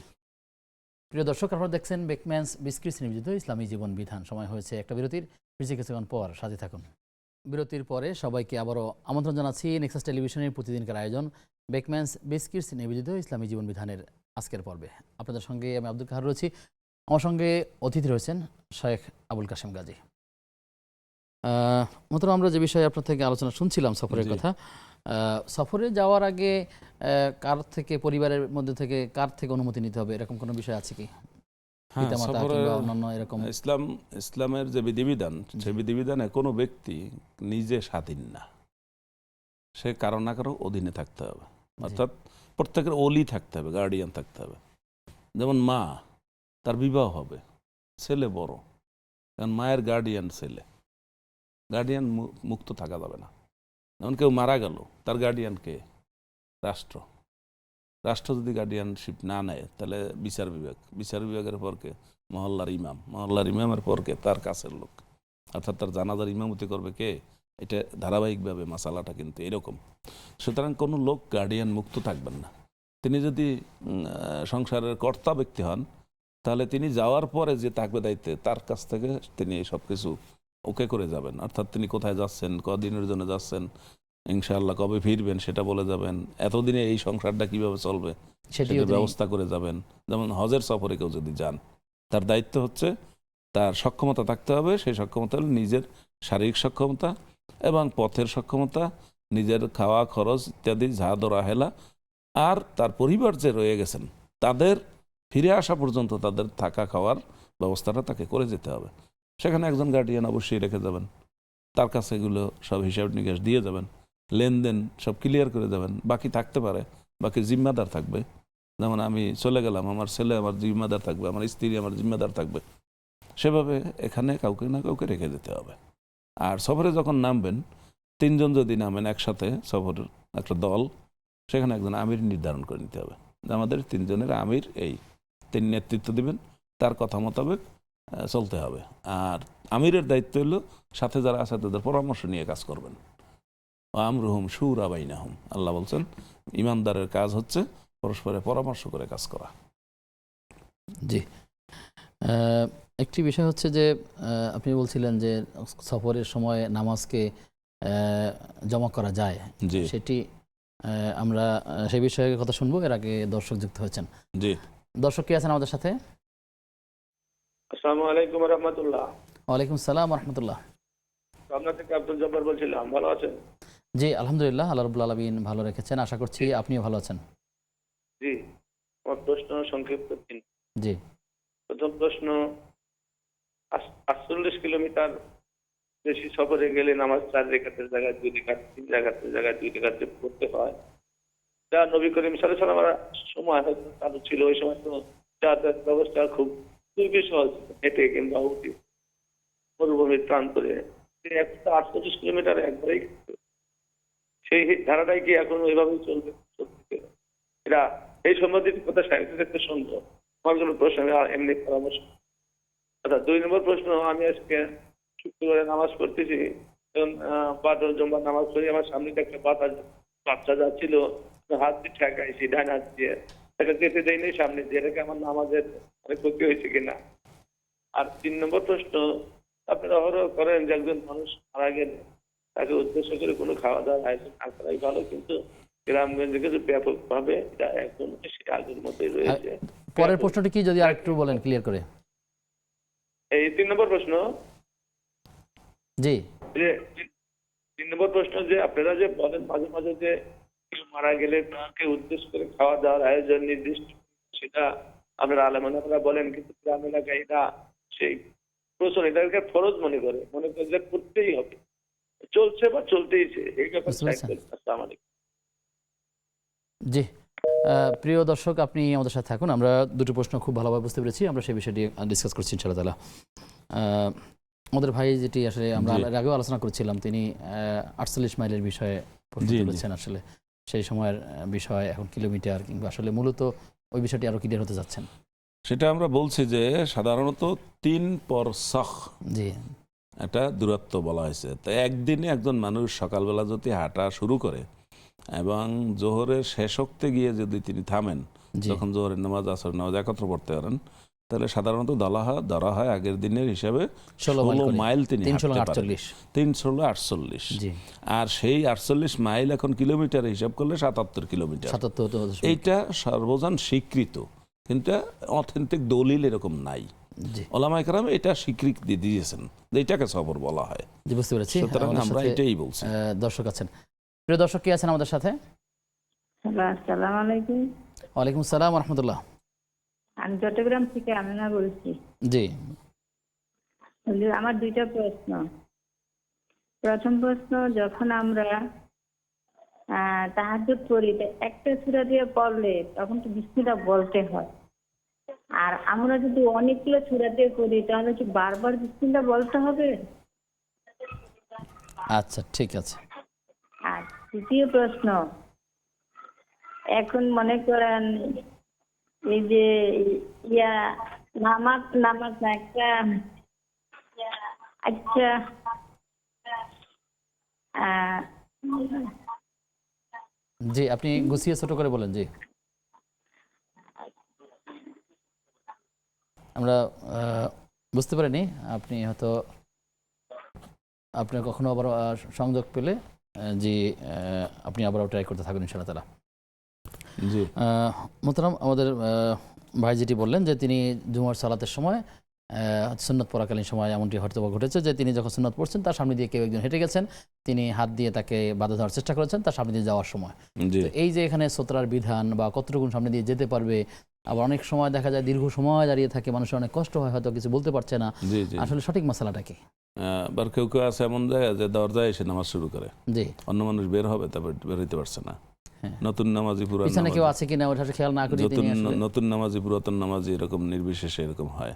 প্রিয় দর্শক, আপনারা দেখছেন বেকম্যানস বিস্কিটস নিবেদিত ইসলামী জীবন বিধান। সময় হয়েছে একটা বিরতির। কিছুক্ষণ পর সাথে থাকুন। বিরতির পরে সবাইকে আবারও আমন্ত্রণ জানাচ্ছি নেক্সাস টেলিভিশনের প্রতিদিনকার আয়োজন বেকম্যানস বিস্কিটস নিবেদিত ইসলামী জীবন বিধানের আজকের পর্বে। আপনাদের সঙ্গে আমি আব্দুল কাহার রয়েছি। আমার সঙ্গে অতিথি রয়েছেন শেখ আবুল কাশেম গাজী। মোহতারাম, আমরা যে বিষয়ে আপনার থেকে আলোচনা শুনছিলাম সফরের কথা, সফরে যাওয়ার আগে কার থেকে, পরিবারের মধ্যে থেকে কার থেকে অনুমতি নিতে হবে, এরকম কোনো বিষয় আছে কি? ইসলামের যে বিধিবিধান, সেই বিধিবিধানে কোনো ব্যক্তি নিজে স্বাধীন না, সে কারো না কারো অধীনে থাকতে হবে, অর্থাৎ প্রত্যেকের ওলি থাকতে হবে, গার্ডিয়ান থাকতে হবে। যেমন মা, তার বিবাহ হবে, ছেলে বড়, কারণ মায়ের গার্ডিয়ান ছেলে, গার্ডিয়ান মুক্ত থাকা যাবে না। যেমন কেউ মারা গেল, তার গার্ডিয়ান কে? রাষ্ট্র। রাষ্ট্র যদি গার্ডিয়ানশিপ না নেয় তাহলে বিচার বিভাগের পর কে? মহল্লার ইমাম, মহল্লার ইমামের পর কে? তার কাছের লোক, অর্থাৎ তার জানাজার ইমামতি করবে কে? এটা ধারাবাহিকভাবে মাসালাটা কিন্তু এরকম। সুতরাং কোনো লোক গার্ডিয়ান মুক্ত থাকবেন না। তিনি যদি সংসারের কর্তা ব্যক্তি হন, তাহলে তিনি যাওয়ার পরে যে থাকবে দায়িত্বে, তার কাছ থেকে তিনি সব কিছু ওকে করে যাবেন। অর্থাৎ তিনি কোথায় যাচ্ছেন, কদিনের জন্য যাচ্ছেন, ইনশাআল্লাহ কবে ফিরবেন সেটা বলে যাবেন, এতদিনে এই সংসারটা কিভাবে চলবে সেটা ব্যবস্থা করে যাবেন। যেমন হজের সফরে কেউ যদি যান, তার দায়িত্ব হচ্ছে তার সক্ষমতা থাকতে হবে। সেই সক্ষমতা হল নিজের শারীরিক সক্ষমতা এবং পথের সক্ষমতা, নিজের খাওয়া খরচ ইত্যাদি, যা দরা হেলা, আর তার পরিবার যে রয়ে গেছেন তাদের ফিরে আসা পর্যন্ত তাদের থাকা খাওয়ার ব্যবস্থাটা তাকে করে যেতে হবে। সেখানে একজন গার্ডিয়ান অবশ্যই রেখে যাবেন, তার কাছে এগুলো সব হিসাব নিকাশ দিয়ে যাবেন, লেনদেন সব ক্লিয়ার করে যাবেন। বাকি থাকতে পারে, বাকি জিম্মাদার থাকবে। যেমন আমি চলে গেলাম, আমার ছেলে আমার জিম্মাদার থাকবে, আমার স্ত্রী আমার জিম্মাদার থাকবে। সেভাবে এখানে কাউকে না কাউকে রেখে যেতে হবে। আর সফরে যখন নামবেন, 3 জন যদি নামেন একসাথে, সফরের একটা দল, সেখানে একজন আমির নির্ধারণ করে নিতে হবে। আমাদের 3 জনের আমির এই, তিনি নেতৃত্ব দিবেন, তার কথা মোতাবেক চলতে হবে। আর আমিরের দায়িত্ব হলো সাথে যারা আছে তাদের পরামর্শ নিয়ে কাজ করবেন। আমরুহুম শুরা বাইনাহুম, আল্লাহ বলছেন ইমানদারের কাজ হচ্ছে পরস্পরের পরামর্শ করে কাজ করা। জি, একটি বিষয় হচ্ছে যে আপনি বলছিলেন যে সফরের সময় নামাজকে জমা করা যায়, সেটি আমরা সেই বিষয়ে কথা শুনবো। এর আগে দর্শক যুক্ত হয়েছেন। জি, দর্শক কি আছেন আমাদের সাথে? আসসালামু আলাইকুম ওয়া রাহমাতুল্লাহ। ওয়ালাইকুম সালাম ওয়া রাহমাতুল্লাহ। আপনার থেকে আব্দুল জব্বার বলছিলাম, ভালো আছেন? জি আলহামদুলিল্লাহ, আল্লাহ রাব্বুল আলামিন ভালো রেখেছেন, আশা করছি আপনিও ভালো আছেন। জি, আমার প্রশ্ন সংক্ষিপ্ত 3। জি, প্রথম প্রশ্ন, 48 কিলোমিটার বেশি সফরে গেলে নামাজ 4 রাকাতের জায়গায় 2 রাকাত, 3 রাকাতের জায়গায় 2 রাকাত পড়তে হয়। যা নবী করিম সাল্লাল্লাহু আলাইহি ওয়াসাল্লামের সময় হয়তো চালু ছিল। ওই সময় তো যাতায়াত ব্যবস্থা খুব খুবই সহজ, হেঁটে কিংবা উঠে মরুভূমির প্রান্তরে। 48 কিলোমিটার একবারেই সেই ধারাটাই কি এখন ওইভাবেই চলবে? এটা এই সম্বন্ধিত কথা সাহিত্যের একটা সুন্দর আমার কোনো প্রশ্ন এমনি পরামর্শ। আচ্ছা, 2 নম্বর প্রশ্ন, আমি আজকে শুক্রবারে নামাজ পড়তেছি, যখন বাদল জমা নামাজ পড়ি, আমার সামনে দিয়ে একটা বাচ্চা যাচ্ছিল, হাত দিয়ে ঠেকাইছি ডান হাত দিয়ে, এটা যেতে দেয়নি সামনে দিয়ে। এটাকে আমার নামাজের অনেক ক্ষতি হয়েছে কিনা? আর 3 নম্বর প্রশ্ন, আপনারা অহরহ করেন যে একজন মানুষ মারা গেলে তাকে উদ্দেশ্য করে কোনো খাওয়া দাওয়ার আয়োজন না করাই ভালো, কিন্তু গ্রামগঞ্জে কিন্তু ব্যাপকভাবে এটা এখন সেই আগের মতোই রয়েছে। পরের প্রশ্নটি কি যদি আরেকটু বলেন ক্লিয়ার করে? এই 3 নম্বর প্রশ্ন। জি, যে 3 নম্বর প্রশ্ন, যে আপনারা যে বলেন মাঝে মাঝে যে কেউ মারা গেলে তাকে উদ্দেশ্য করে খাওয়া দাওয়ার আয়োজন নির্দিষ্ট, সেটা আপনারা আলেমানরা বলেন, কিন্তু গ্রাম এলাকায় এটা সেই প্রশ্ন, এটাকে ফরজ মনে করে যে করতেই হবে, চলছে বা চলতেইছে। এই ব্যাপারে আসসালামু আলাইকুম। জি, প্রিয় দর্শক আপনি আমাদের সাথে থাকুন। আমরা দুটো প্রশ্ন খুব ভালোভাবে বুঝতে পেরেছি, আমরা সেই বিষয়টি ডিসকাস করছি ইনশাআল্লাহ তাআলা। আমাদের ভাই যেটি আসলে আমরা এর আগেও আলোচনা করেছিলাম, তিনি 48 মাইলের বিষয়ে প্রশ্ন তুলেছেন। আসলে সেই সময়ের বিষয় এখন কিলোমিটার কিংবা আসলে মূলত ওই বিষয়টি আরো ক্লিয়ার হতে যাচ্ছেন। সেটা আমরা বলছি যে সাধারণত 3 পরসখ জি একটা দূরত্ব বলা হয়েছে। তো একদিনে একজন মানুষ সকালবেলা যদি হাঁটা শুরু করে এবং জোহরের শেষোক্তে গিয়ে যদি তিনি থামেন, যখন জোহরের নামাজ আসর নামাজ একত্র পড়তে পারেন, তাহলে সাধারণত ধরা হয় আগের দিনের হিসাবে 16 মাইল তিনি হাঁটতে পারেন। 348। আর সেই 48 মাইল এখন কিলোমিটার হিসাব করলে 77 কিলোমিটার। এইটা সর্বজন স্বীকৃত, কিন্তু অথেন্টিক দলিল এরকম নাই। ওলামায়ে কেরাম এটা স্বীকৃতি দিয়েছেন যে এটাকে সফর বলা হয়। জি, বুঝতে পেরেছি। সুতরাং আমরা এটাই বলছি। দর্শক আছেন, প্রিয় দর্শক কি আছেন আমাদের সাথে? আসসালামু আলাইকুম। ওয়ালাইকুম আসসালাম ওয়া রাহমাতুল্লাহ। আমি চট্টগ্রাম থেকে আমিনা বলছি। জি, আমার 2টা প্রশ্ন। প্রথম প্রশ্ন, যখন আমরা তাহাজ্জুদ পড়ি, তো একটা সূরা দিয়ে পড়লে তখন তো বিসমিল্লাহ বলতে হয়। আর আমরা যদি অনেকগুলো সূরা দিয়ে পড়ি তাহলে কি বারবার বিসমিল্লাহ বলতে হবে? আচ্ছা, ঠিক আছে। আর দ্বিতীয় প্রশ্ন, এখন মনে করেন এই যে ইয়া নামাজ নামাজ না একটা, আচ্ছা আহ, জি, আপনি গুছিয়ে ছোট করে বলেন। জি, আমরা বুঝতে পারিনি। আপনি হয়তো আপনার কখনো আবার সংযোগ পেলে জি আপনি আবারও ট্রাই করতে থাকুন ইনশাআল্লাহ তাআলা। জি, মোহতারাম, আমাদের ভাই যেটি বললেন যে তিনি জুমার সালাতের সময় সুন্নত পড়াকালীন সময় এমনটি হয়তো ঘটেছে যে তিনি যখন সুন্নত পড়ছেন তার সামনে দিয়ে কেউ একজন হেঁটে গেছেন, তিনি হাত দিয়ে তাকে বাধা দেওয়ার চেষ্টা করেছেন তার সামনে দিয়ে যাওয়ার সময়। জি, তো এই যে এখানে সোতরার বিধান বা কতটুকু সামনে দিয়ে যেতে পারবে, আবার অনেক সময় দেখা যায় দীর্ঘ সময় দাঁড়িয়ে থাকে, মানুষের অনেক কষ্ট হয়, হয়তো কিছু বলতে পারছে না, জি, জি। আসলে সঠিক মশলাটা কি? আবার কেউ কেউ আছে এমন জায়গায় যে দরজায় এসে নামাজ শুরু করে, জি, অন্য মানুষ বের হবে তারপর বের হইতে পারছে না। হ্যাঁ। নতুন নামাজি পুরান পিছনে কেউ নামাজি, আছে কিনা ওটা খেয়াল না করে তিনি আসলে নতুন নামাজি পুরাতন নামাজি এরকম নির্বিশেষে এরকম হয়।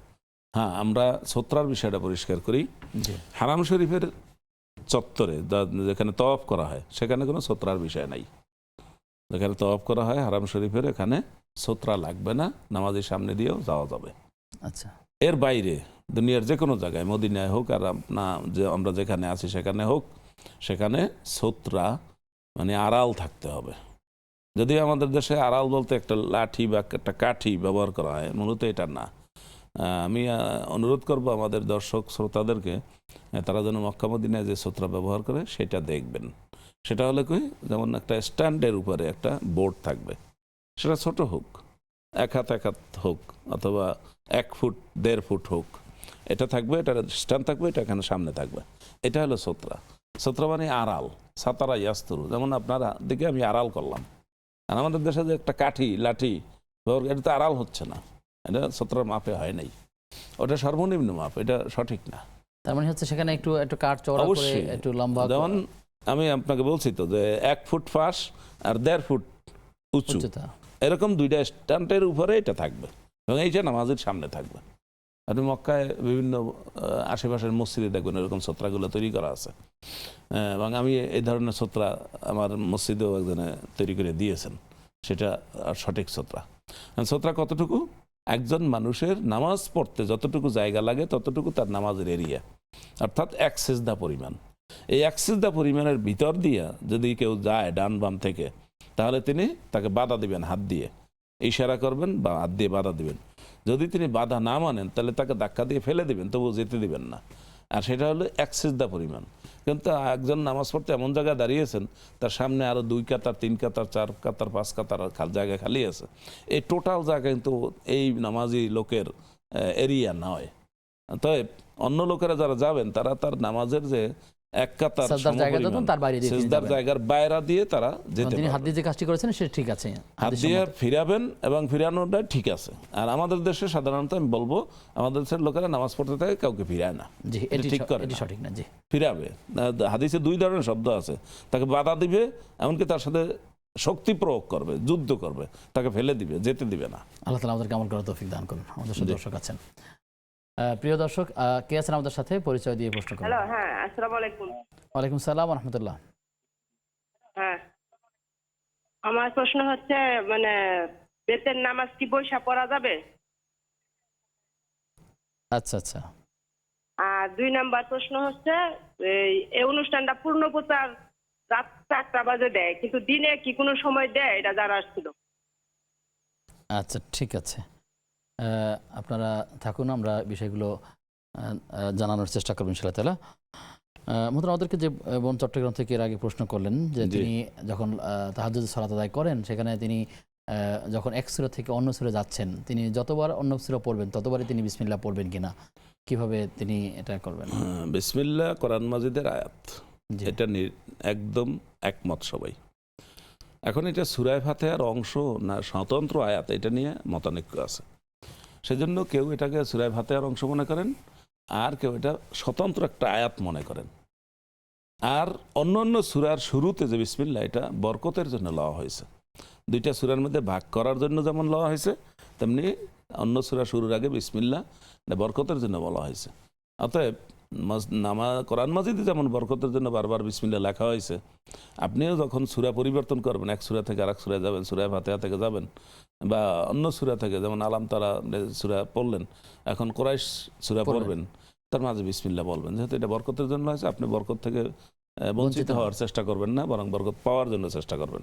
হ্যাঁ, আমরা সোত্রার বিষয়টা পরিষ্কার করি। জি, হারাম শরীফের চত্বরে যেখানে তওয়াফ করা হয় সেখানে কোনো সোত্রার বিষয় নাই। যেখানে তওয়াফ করা হয় হারাম শরীফের, এখানে সোত্রা লাগবে না, নামাজের সামনে দিয়েও যাওয়া যাবে। আচ্ছা, এর বাইরে দুনিয়ার যে কোনো জায়গায়, মদিনায় হোক আর যে আমরা যেখানে আছি সেখানে হোক, সেখানে সোত্রা মানে আড়াল থাকতে হবে। যদিও আমাদের দেশে আড়াল বলতে একটা লাঠি বা একটা কাঠি ব্যবহার করা হয়, মূলত এটা না। আমি অনুরোধ করব আমাদের দর্শক শ্রোতাদেরকে, তারা যেন মক্কা মদিনায় যে সোত্রা ব্যবহার করে সেটা দেখবেন। সেটা হলে কি, যেমন একটা স্ট্যান্ডের উপরে একটা বোর্ড থাকবে, সেটা ছোট হোক, 1 হাত 1 হাত হোক, অথবা 1 ফুট 1.5 ফুট হোক, এটা থাকবে, এটা স্ট্যান্ড থাকবে, এটা এখানে সামনে থাকবে। এটা হলো সোত্রা। সোত্রা মানে আড়াল, সাতারা ইয়াস্তরু, যেমন আপনারা দিকে আমি আড়াল করলাম। আর আমাদের দেশে যে একটা কাঠি লাঠি, এটা তো আড়াল হচ্ছে না, এটা সোত্রার মাপে হয় নাই, ওটা সর্বনিম্ন মাপ, এটা সঠিক না। তার মানে হচ্ছে সেখানে একটু একটু কাঠ চওড়া করে অবশ্যই, একটু লম্বা যেমন আমি আপনাকে বলছি তো যে 1 ফুট ফাঁস আর 1.5 ফুট উঁচু, উচ্চতা। এরকম দুইটা স্ট্যান্ডের উপরে এটা থাকবে এবং এইটা নামাজের সামনে থাকবে। আপনি মক্কায় বিভিন্ন আশেপাশের মসজিদে দেখবেন এরকম ছত্রাগুলো তৈরি করা আছে, এবং আমি এই ধরনের ছত্রা আমার মসজিদেও একজনে তৈরি করে দিয়েছেন, সেটা সঠিক ছত্রা। ছত্রা কতটুকু? একজন মানুষের নামাজ পড়তে যতটুকু জায়গা লাগে ততটুকু তার নামাজের এরিয়া, অর্থাৎ 1 সিজদা পরিমাণ। এই 1 সিজদা পরিমাণের ভিতর দিয়ে যদি কেউ যায় ডান বাম থেকে, তাহলে তিনি তাকে বাধা দিবেন, হাত দিয়ে ইশারা করবেন বা হাত দিয়ে বাধা দিবেন। যদি তিনি বাধা না মানেন তাহলে তাকে ধাক্কা দিয়ে ফেলে দিবেন, তবুও যেতে দিবেন না। আর সেটা হলো 1 সিজদা পরিমাণ। কিন্তু একজন নামাজ পড়তে এমন জায়গায় দাঁড়িয়েছেন, তার সামনে আরো 2 কাতার 3 কাতার 4 কাতার 5 কাতার জায়গা খালি আছে। এই টোটাল জায়গা কিন্তু এই নামাজি লোকের এরিয়া নয়। তাই অন্য লোকেরা যারা যাবেন তারা তার নামাজের যে 1 কাতার সাজদার জায়গা যখন তার বাইরে দিয়ে তিনি সিজদার যাবেন। জায়গার বাইরে দিয়ে তারা যেতে তিনি হাত পারবেন। দিয়ে যে কাজটি করেছেন সেটা ঠিক আছে, হাত হাদিস দিয়ে সম্মত। ফিরাবেন এবং ফিরানোটা ঠিক আছে। আর আমাদের দেশে সাধারণত আমি বলবো, আমাদের দেশের লোকেরা নামাজ পড়তে থাকে কাউকে ফিরায় না, জি, এটা ঠিক করে এটি না। সঠিক না। জি, ফিরাবে। হাদিসে 2 ধরনের শব্দ আছে, তাকে বাধা দিবে, এমনকি তার সাথে শক্তি প্রয়োগ করবে, যুদ্ধ করবে, তাকে ফেলে দিবে, যেতে দিবে না। আল্লাহ তাআলা আমাদেরকে আমল করার তৌফিক দান করুন। আমাদের সাথে জি। দর্শক আছেন, প্রিয় দর্শক, কে আছেন আমাদের সাথে? পরিচয় দিয়ে প্রশ্ন করুন। হ্যালো, হ্যাঁ, আসসালামু আলাইকুম। ওয়ালাইকুম সালাম ওয়া রাহমাতুল্লাহ। হ্যাঁ, আমার প্রশ্ন হচ্ছে মানে বেতের নামাজ কি বৈশা পড়া যাবে? আচ্ছা, আচ্ছা, আর 2 নাম্বার প্রশ্ন হচ্ছে এই অনুষ্ঠানটা পূর্ণ প্রচার রাত 4টা বাজে দেয়, কিন্তু দিনে কি কোনো সময় দেয়, এটা জানার ছিল। আচ্ছা, ঠিক আছে। আপনারা থাকুন, আমরা বিষয়গুলো জানানোর চেষ্টা করব ইনশাআল্লাহ তাআলা। মোহতারাম, আমাদেরকে যে বোন চট্টগ্রাম থেকে এর আগে প্রশ্ন করলেন যে জি। তিনি যখন তাহাজ্জুদের সালাত আদায় করেন, সেখানে তিনি যখন এক সূরা থেকে অন্য সূরা যাচ্ছেন, তিনি যতবার অন্য সূরা পড়বেন ততবারই তিনি বিসমিল্লাহ পড়বেন কিনা, কিভাবে তিনি এটা করবেন? বিসমিল্লাহ কোরআন মাজিদের আয়াত, জি, এটা একদম একমত সবাই। এখন এটা সূরা ফাতিহার অংশ না স্বতন্ত্র আয়াত, এটা নিয়ে মতানৈক্য আছে। সেজন্য কেউ এটাকে সূরা ফাতিহার অংশ মনে করেন, আর কেউ এটা স্বতন্ত্র একটা আয়াত মনে করেন। আর অন্য সূরার শুরুতে যে বিসমিল্লাহ, এটা বরকতের জন্য লওয়া হয়েছে। দুইটা সূরার মধ্যে ভাগ করার জন্য যেমন লওয়া হয়েছে, তেমনি অন্য সূরা শুরুর আগে বিসমিল্লাহ বরকতের জন্য বলা হয়েছে। অতএব কোরআন মাজিদে যেমন বরকতের জন্য বারবার বিসমিল্লাহ লেখা হয়েছে, আপনিও যখন সূরা পরিবর্তন করবেন, এক সূরা থেকে আরেক সূরায় যাবেন, সূরা ফাতিহা থেকে যাবেন বা অন্য সূরা থেকে, যেমন আলাম তারা সূরা পড়লেন, এখন কুরাইশ সূরা পড়বেন, তার মাঝে বিসমিল্লাহ বলবেন। যেহেতু এটা বরকতের জন্য হয়েছে, আপনি বরকত থেকে বঞ্চিত হওয়ার চেষ্টা করবেন না, বরং বরকত পাওয়ার জন্য চেষ্টা করবেন।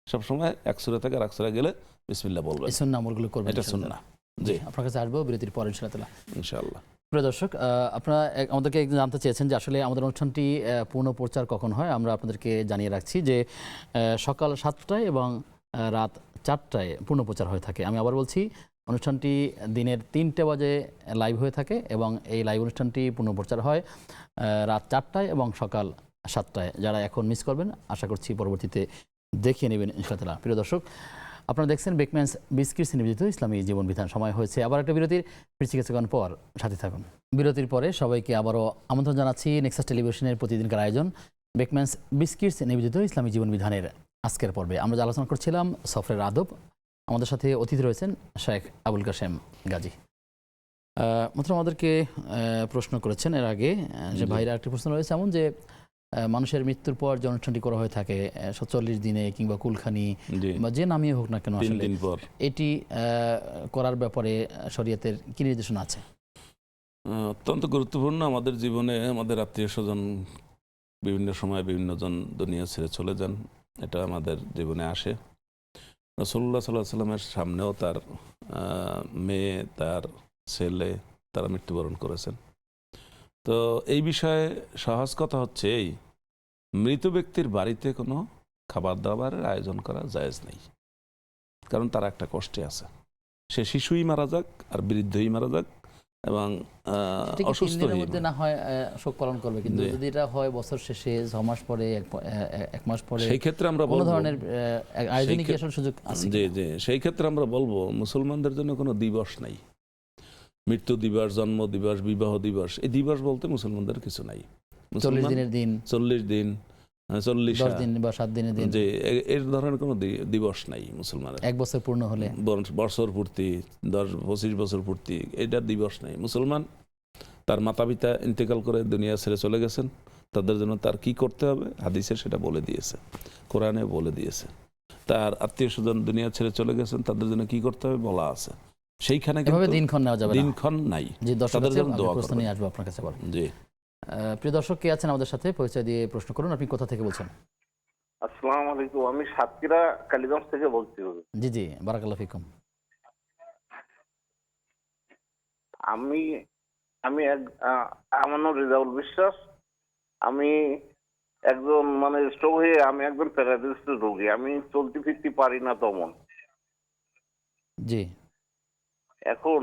সবসময় এক সূরা থেকে আরেক সূরা গেলে বিসমিল্লাহ বলবেন। এই সুন্নাহ আমলগুলো করবেন, এটা সুন্নাহ। জি, আপনার কাছে আসবো বিরতির পর ইনশাআল্লাহ। ইনশাআল্লাহ। প্রিয় দর্শক, আপনারা আমাদেরকে একটু জানতে চেয়েছেন যে আসলে আমাদের অনুষ্ঠানটি পূর্ণ প্রচার কখন হয়। আমরা আপনাদেরকে জানিয়ে রাখছি যে সকাল 7টায় এবং রাত 4টায় পূর্ণ প্রচার হয়ে থাকে। আমি আবার বলছি, অনুষ্ঠানটি দিনের 3টে বাজে লাইভ হয়ে থাকে এবং এই লাইভ অনুষ্ঠানটি পূর্ণ প্রচার হয় রাত 4টায় এবং সকাল 7টায়। যারা এখন মিস করবেন, আশা করছি পরবর্তীতে দেখিয়ে নেবেন ইনশাআল্লাহ। প্রিয় দর্শক, আপনারা দেখছেন বেকম্যানস বিস্কিটস নিবেদিত ইসলামী জীবন বিধান। সময় হয়েছে আবার একটা বিরতির। ফিরছি কিছুক্ষণ পর, সাথে থাকুন। বিরতির পরে সবাইকে আবারও আমন্ত্রণ জানাচ্ছি নেক্সাস টেলিভিশনের প্রতিদিনকার আয়োজন বেকম্যানস বিস্কিটস নিবেদিত ইসলামী জীবন বিধানের আজকের পর্বে আমরা আলোচনা করছিলাম সফরের আদব। আমাদের সাথে অতিথি রয়েছেন শেখ আবুল কাশেম গাজী। মাত্র আমাদেরকে প্রশ্ন করেছেন এর আগে যে ভাইরা একটি প্রশ্ন রয়েছে এমন যে মানুষের মৃত্যুর পর যে অনুষ্ঠানটি করা হয়ে থাকে ৪০ দিনে কিংবা কুলখানি বা যে নামিয়ে হোক না কেন, আসলে এটি করার ব্যাপারে শরীয়তের কি নির্দেশনা আছে? অত্যন্ত গুরুত্বপূর্ণ। আমাদের জীবনে আমাদের আত্মীয় স্বজন বিভিন্ন সময় বিভিন্ন জন দুনিয়া ছেড়ে চলে যান, এটা আমাদের জীবনে আসে। রাসূলুল্লাহ সাল্লাল্লাহু আলাইহি ওয়াসাল্লামের সামনেও তার মেয়ে, তার ছেলে, তারা মৃত্যুবরণ করেছেন। তো এই বিষয়ে সহজ কথা হচ্ছে এই, মৃত ব্যক্তির বাড়িতে কোনো খাবার দাবারের আয়োজন করা জায়েজ নেই। কারণ তারা একটা কষ্টে আছে, সে শিশুই মারা যাক আর বৃদ্ধই মারা যাক এবং অসুস্থ মধ্যে না হয় শোক পালন করবে, কিন্তু যদি এটা হয় বছর শেষে 6 মাস পরে, 1 মাস পরে, সেই ক্ষেত্রে আমরা কোনো ধরনের আয়োজনে কি আসলে সুযোগ আছে? জি জি, সেই ক্ষেত্রে আমরা বলবো মুসলমানদের জন্য কোনো দিবস নাই। মৃত্যু দিবস, জন্ম দিবস, বিবাহ দিবস, এই দিবস বলতে মুসলমানদের কিছু নাই। 40 দিনের দিন, 40 দিন, 10 দিন বা 7 দিনের দিন, যে এর ধরনের কোনো দিবস নাই মুসলমানের। 1 বছর পূর্ণ হলে, বছর পূর্তি, 10-25 বছর পূর্তি, এটার দিবস নাই। মুসলমান তার মাতা পিতা ইন্তেকাল করে দুনিয়া ছেড়ে চলে গেছেন, তাদের জন্য তার কি করতে হবে হাদিসে সেটা বলে দিয়েছে, কোরআনে বলে দিয়েছে। তার আত্মীয় স্বজন দুনিয়া ছেড়ে চলে গেছেন, তাদের জন্য কি করতে হবে বলা আছে। সেইখানে দিনক্ষণ নেওয়া যাবে না, দিনক্ষণ নাই। তাদের জন্য দোয়া করতে নিয়ে আসবো আপনার কাছে। জি, প্রিয় দর্শক, কে আছেন আমাদের সাথে? পরিচয় দিয়ে প্রশ্ন করুন। আপনি কোথা থেকে বলছেন? আসসালামু আলাইকুম, আমি সাতক্ষীরা কালীগঞ্জ থেকে বলছি। জি জি, বারাকাল্লাহু ফিকুম। আমার নাম রেজাউল বিশ্বাস। আমি একজন স্ট্রোক হয়ে আমি একজন প্যারালাইসিস রোগী। আমি চলতে ফিরতে পারি না তেমন। জি, এখন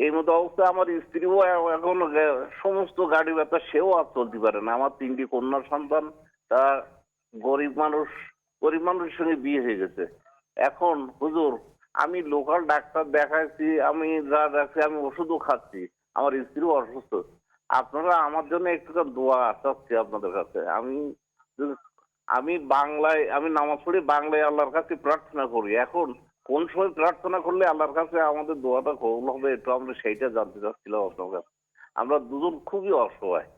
এই মতো অবস্থা আমার স্ত্রীও এখন সমস্ত গাড়ি ব্যথা, সেও আর চলতে পারে না। আমার 3টি কন্যা সন্তান, তা গরিব মানুষের সঙ্গে বিয়ে হয়ে গেছে। এখন হুজুর, আমি লোকাল ডাক্তার দেখাচ্ছি, আমি যা দেখছি, আমি ওষুধও খাচ্ছি, আমার স্ত্রীও অসুস্থ। আপনারা আমার জন্য একটু দোয়া চাচ্ছি আপনাদের কাছে। আমি বাংলায় নামাজ পড়ি, বাংলায় আল্লাহর কাছে প্রার্থনা করি। এখন কোন সময় প্রার্থনা করলে আল্লাহর কাছে আমাদের দোয়াটা কবুল হবে, একটু আমরা সেইটা জানতে চাচ্ছিলাম আপনার কাছে। আমরা দুজন খুবই অসহায়।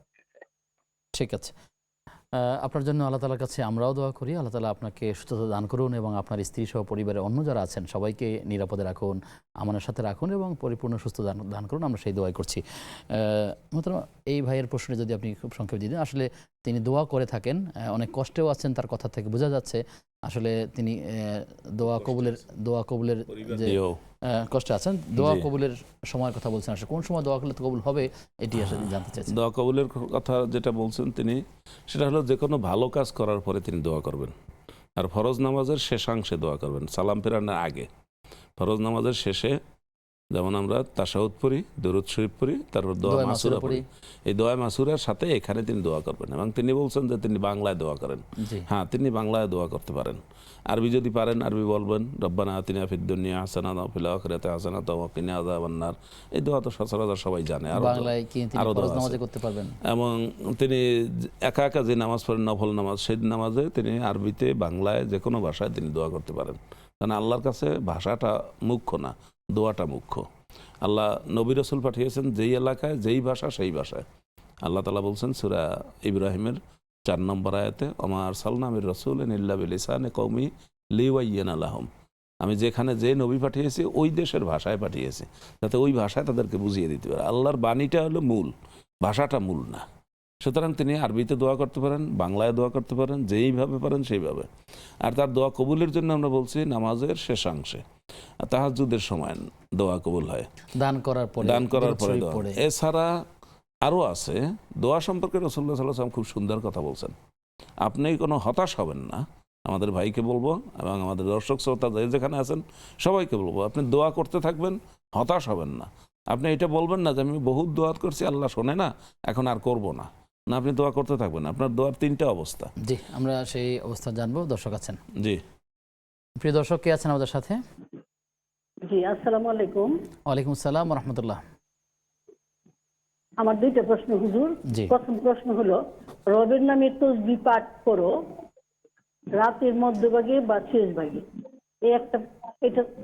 ঠিক আছে, আপনার জন্য আল্লাহ তাআলার কাছে আমরাও দোয়া করি। আল্লাহ তাআলা আপনাকে সুস্থতা দান করুন এবং আপনার স্ত্রী সহ পরিবারের অন্য যারা আছেন সবাইকে নিরাপদে রাখুন, আমাদের সাথে রাখুন এবং পরিপূর্ণ সুস্থ দান করুন। আমরা সেই দোয়াই করছি। এই ভাইয়ের প্রশ্নে যদি আপনি খুব সংক্ষেপে দিয়ে দিন। আসলে তিনি দোয়া করে থাকেন, অনেক কষ্টেও আছেন, তার কথা থেকে বোঝা যাচ্ছে আসলে তিনি দোয়া কবুলের যে কষ্টে আছেন। দোয়া কবুলের সময়ের কথা বলছেন, আসলে কোন সময় দোয়া করলে কবুল হবে এটি আসলে জানতে চাইছেন। দোয়া কবুলের কথা যেটা বলছেন তিনি, সেটা হলো যে কোনো ভালো কাজ করার পরে তিনি দোয়া করবেন। আর ফরজ নামাজের শেষাংশে দোয়া করবেন, সালাম ফেরানোর আগে। ফরজ নামাজের শেষে যেমন আমরা তাশাহুদ পড়ি, দরুদ শরীফ পড়ি, তারপর দোয়া দোয়া মাসুরা মাসুরা পড়ি। এই দোয়া মাসুরার সাথে এখানে তিনি দোয়া করবেন, এবং তিনি বলছেন যে তিনি বাংলায় দোয়া করেন। জি হ্যাঁ, তিনি বাংলায় দোয়া করতে পারেন। আরবি যদি পারেন আরবি বলবেন, রব্বানা আতিনা ফিদ দুনিয়া হাসানাতাও ওয়া ফিল আখিরাতি হাসানাতাও ওয়া কিনা আযাবান নার। এই দোয়া তো সচরাচর সবাই জানে। বাংলায় কি তিনি আরো ফরজ দোয়া নামাজে আছে। করতে পারবেন? এবং তিনি একা একা যে নামাজ পড়েন নফল নামাজ, সেই নামাজে তিনি আরবিতে, বাংলায়, যে কোনো ভাষায় তিনি দোয়া করতে পারেন। কারণ আল্লাহর কাছে ভাষাটা মুখ্য না, দোয়াটা মুখ্য। আল্লাহ নবী রাসূল পাঠিয়েছেন যেই এলাকায় যেই ভাষা সেই ভাষায়। আল্লাহ তাআলা বলছেন সূরা ইব্রাহিমের 4 নম্বর আয়াতে, ওমা আরসালনা মির রাসূলিন ইল্লা বিলিসানি কওমি লিওয়াইয়িনা লাহুম। আমি যেখানে যে নবী পাঠিয়েছি ওই দেশের ভাষায় পাঠিয়েছি, যাতে ওই ভাষায় তাদেরকে বুঝিয়ে দিতে পারে। আল্লাহর বাণীটা হলো মূল, ভাষাটা মূল না। সুতরাং তিনি আরবিতে দোয়া করতে পারেন, বাংলায় দোয়া করতে পারেন, যেইভাবে পারেন সেইভাবে। আর তার দোয়া কবুলের জন্য আমরা বলছি নামাজের শেষাংশে, তাহাজ্জুদের সময় দোয়া কবুল হয়, দান করার পরে, দান করার দরুদ পরে শরীফ দোয়া। পড়ে। এছাড়া আরও আছে দোয়া সম্পর্কে রাসূলুল্লাহ সাল্লাল্লাহু আলাইহি ওয়াসাল্লাম খুব সুন্দর কথা বলছেন। আপনি কোনো হতাশ হবেন না, আমাদের ভাইকে বলবো এবং আমাদের দর্শক শ্রোতা যেখানে আছেন সবাইকে বলবো, আপনি দোয়া করতে থাকবেন, হতাশ হবেন না। আপনি এটা বলবেন না যে আমি বহুত দোয়া করছি, আল্লাহ শোনে না, এখন আর করব না। না, আপনি দোয়া করতে থাকবেন। আপনার দোয়ার 3টা অবস্থা। জি, আমরা সেই অবস্থা জানবো। দর্শক আছেন, জি, প্রিয় দর্শক কে আছেন আমাদের সাথে? জি, আসসালামু আলাইকুম। ওয়ালাইকুম আসসালাম ওয়া রাহমাতুল্লাহ। আমার 2টা প্রশ্ন হুজুর। জি। প্রথম প্রশ্ন হলো, রবের নামে তসবিহ পাঠ করো রাতের মধ্যভাগে বা শেষ ভাগে,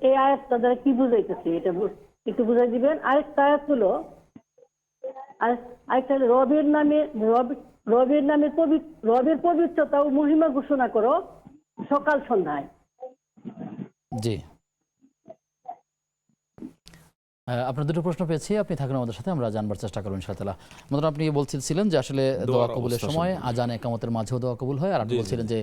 এই আয়াতটা দ্বারা কি বুঝাইতেছে, এটা একটু বুঝাই দিবেন। আরেকটা আয়াত হলো, রবের নামে রবের পবিত্রতা ও মহিমা ঘোষণা করো সকাল সন্ধ্যায়। জি, আপনার দুটো প্রশ্ন পেয়েছি, আপনি থাকুন আমাদের সাথে, আমরা জানবার চেষ্টা করবো ইনশাআল্লাহ। মতন আপনি বলছিলেন যে আসলে দোয়া কবুলের সময় আজান একামতের মাঝেও দোয়া কবুল হয়, আর আপনি বলছিলেন যে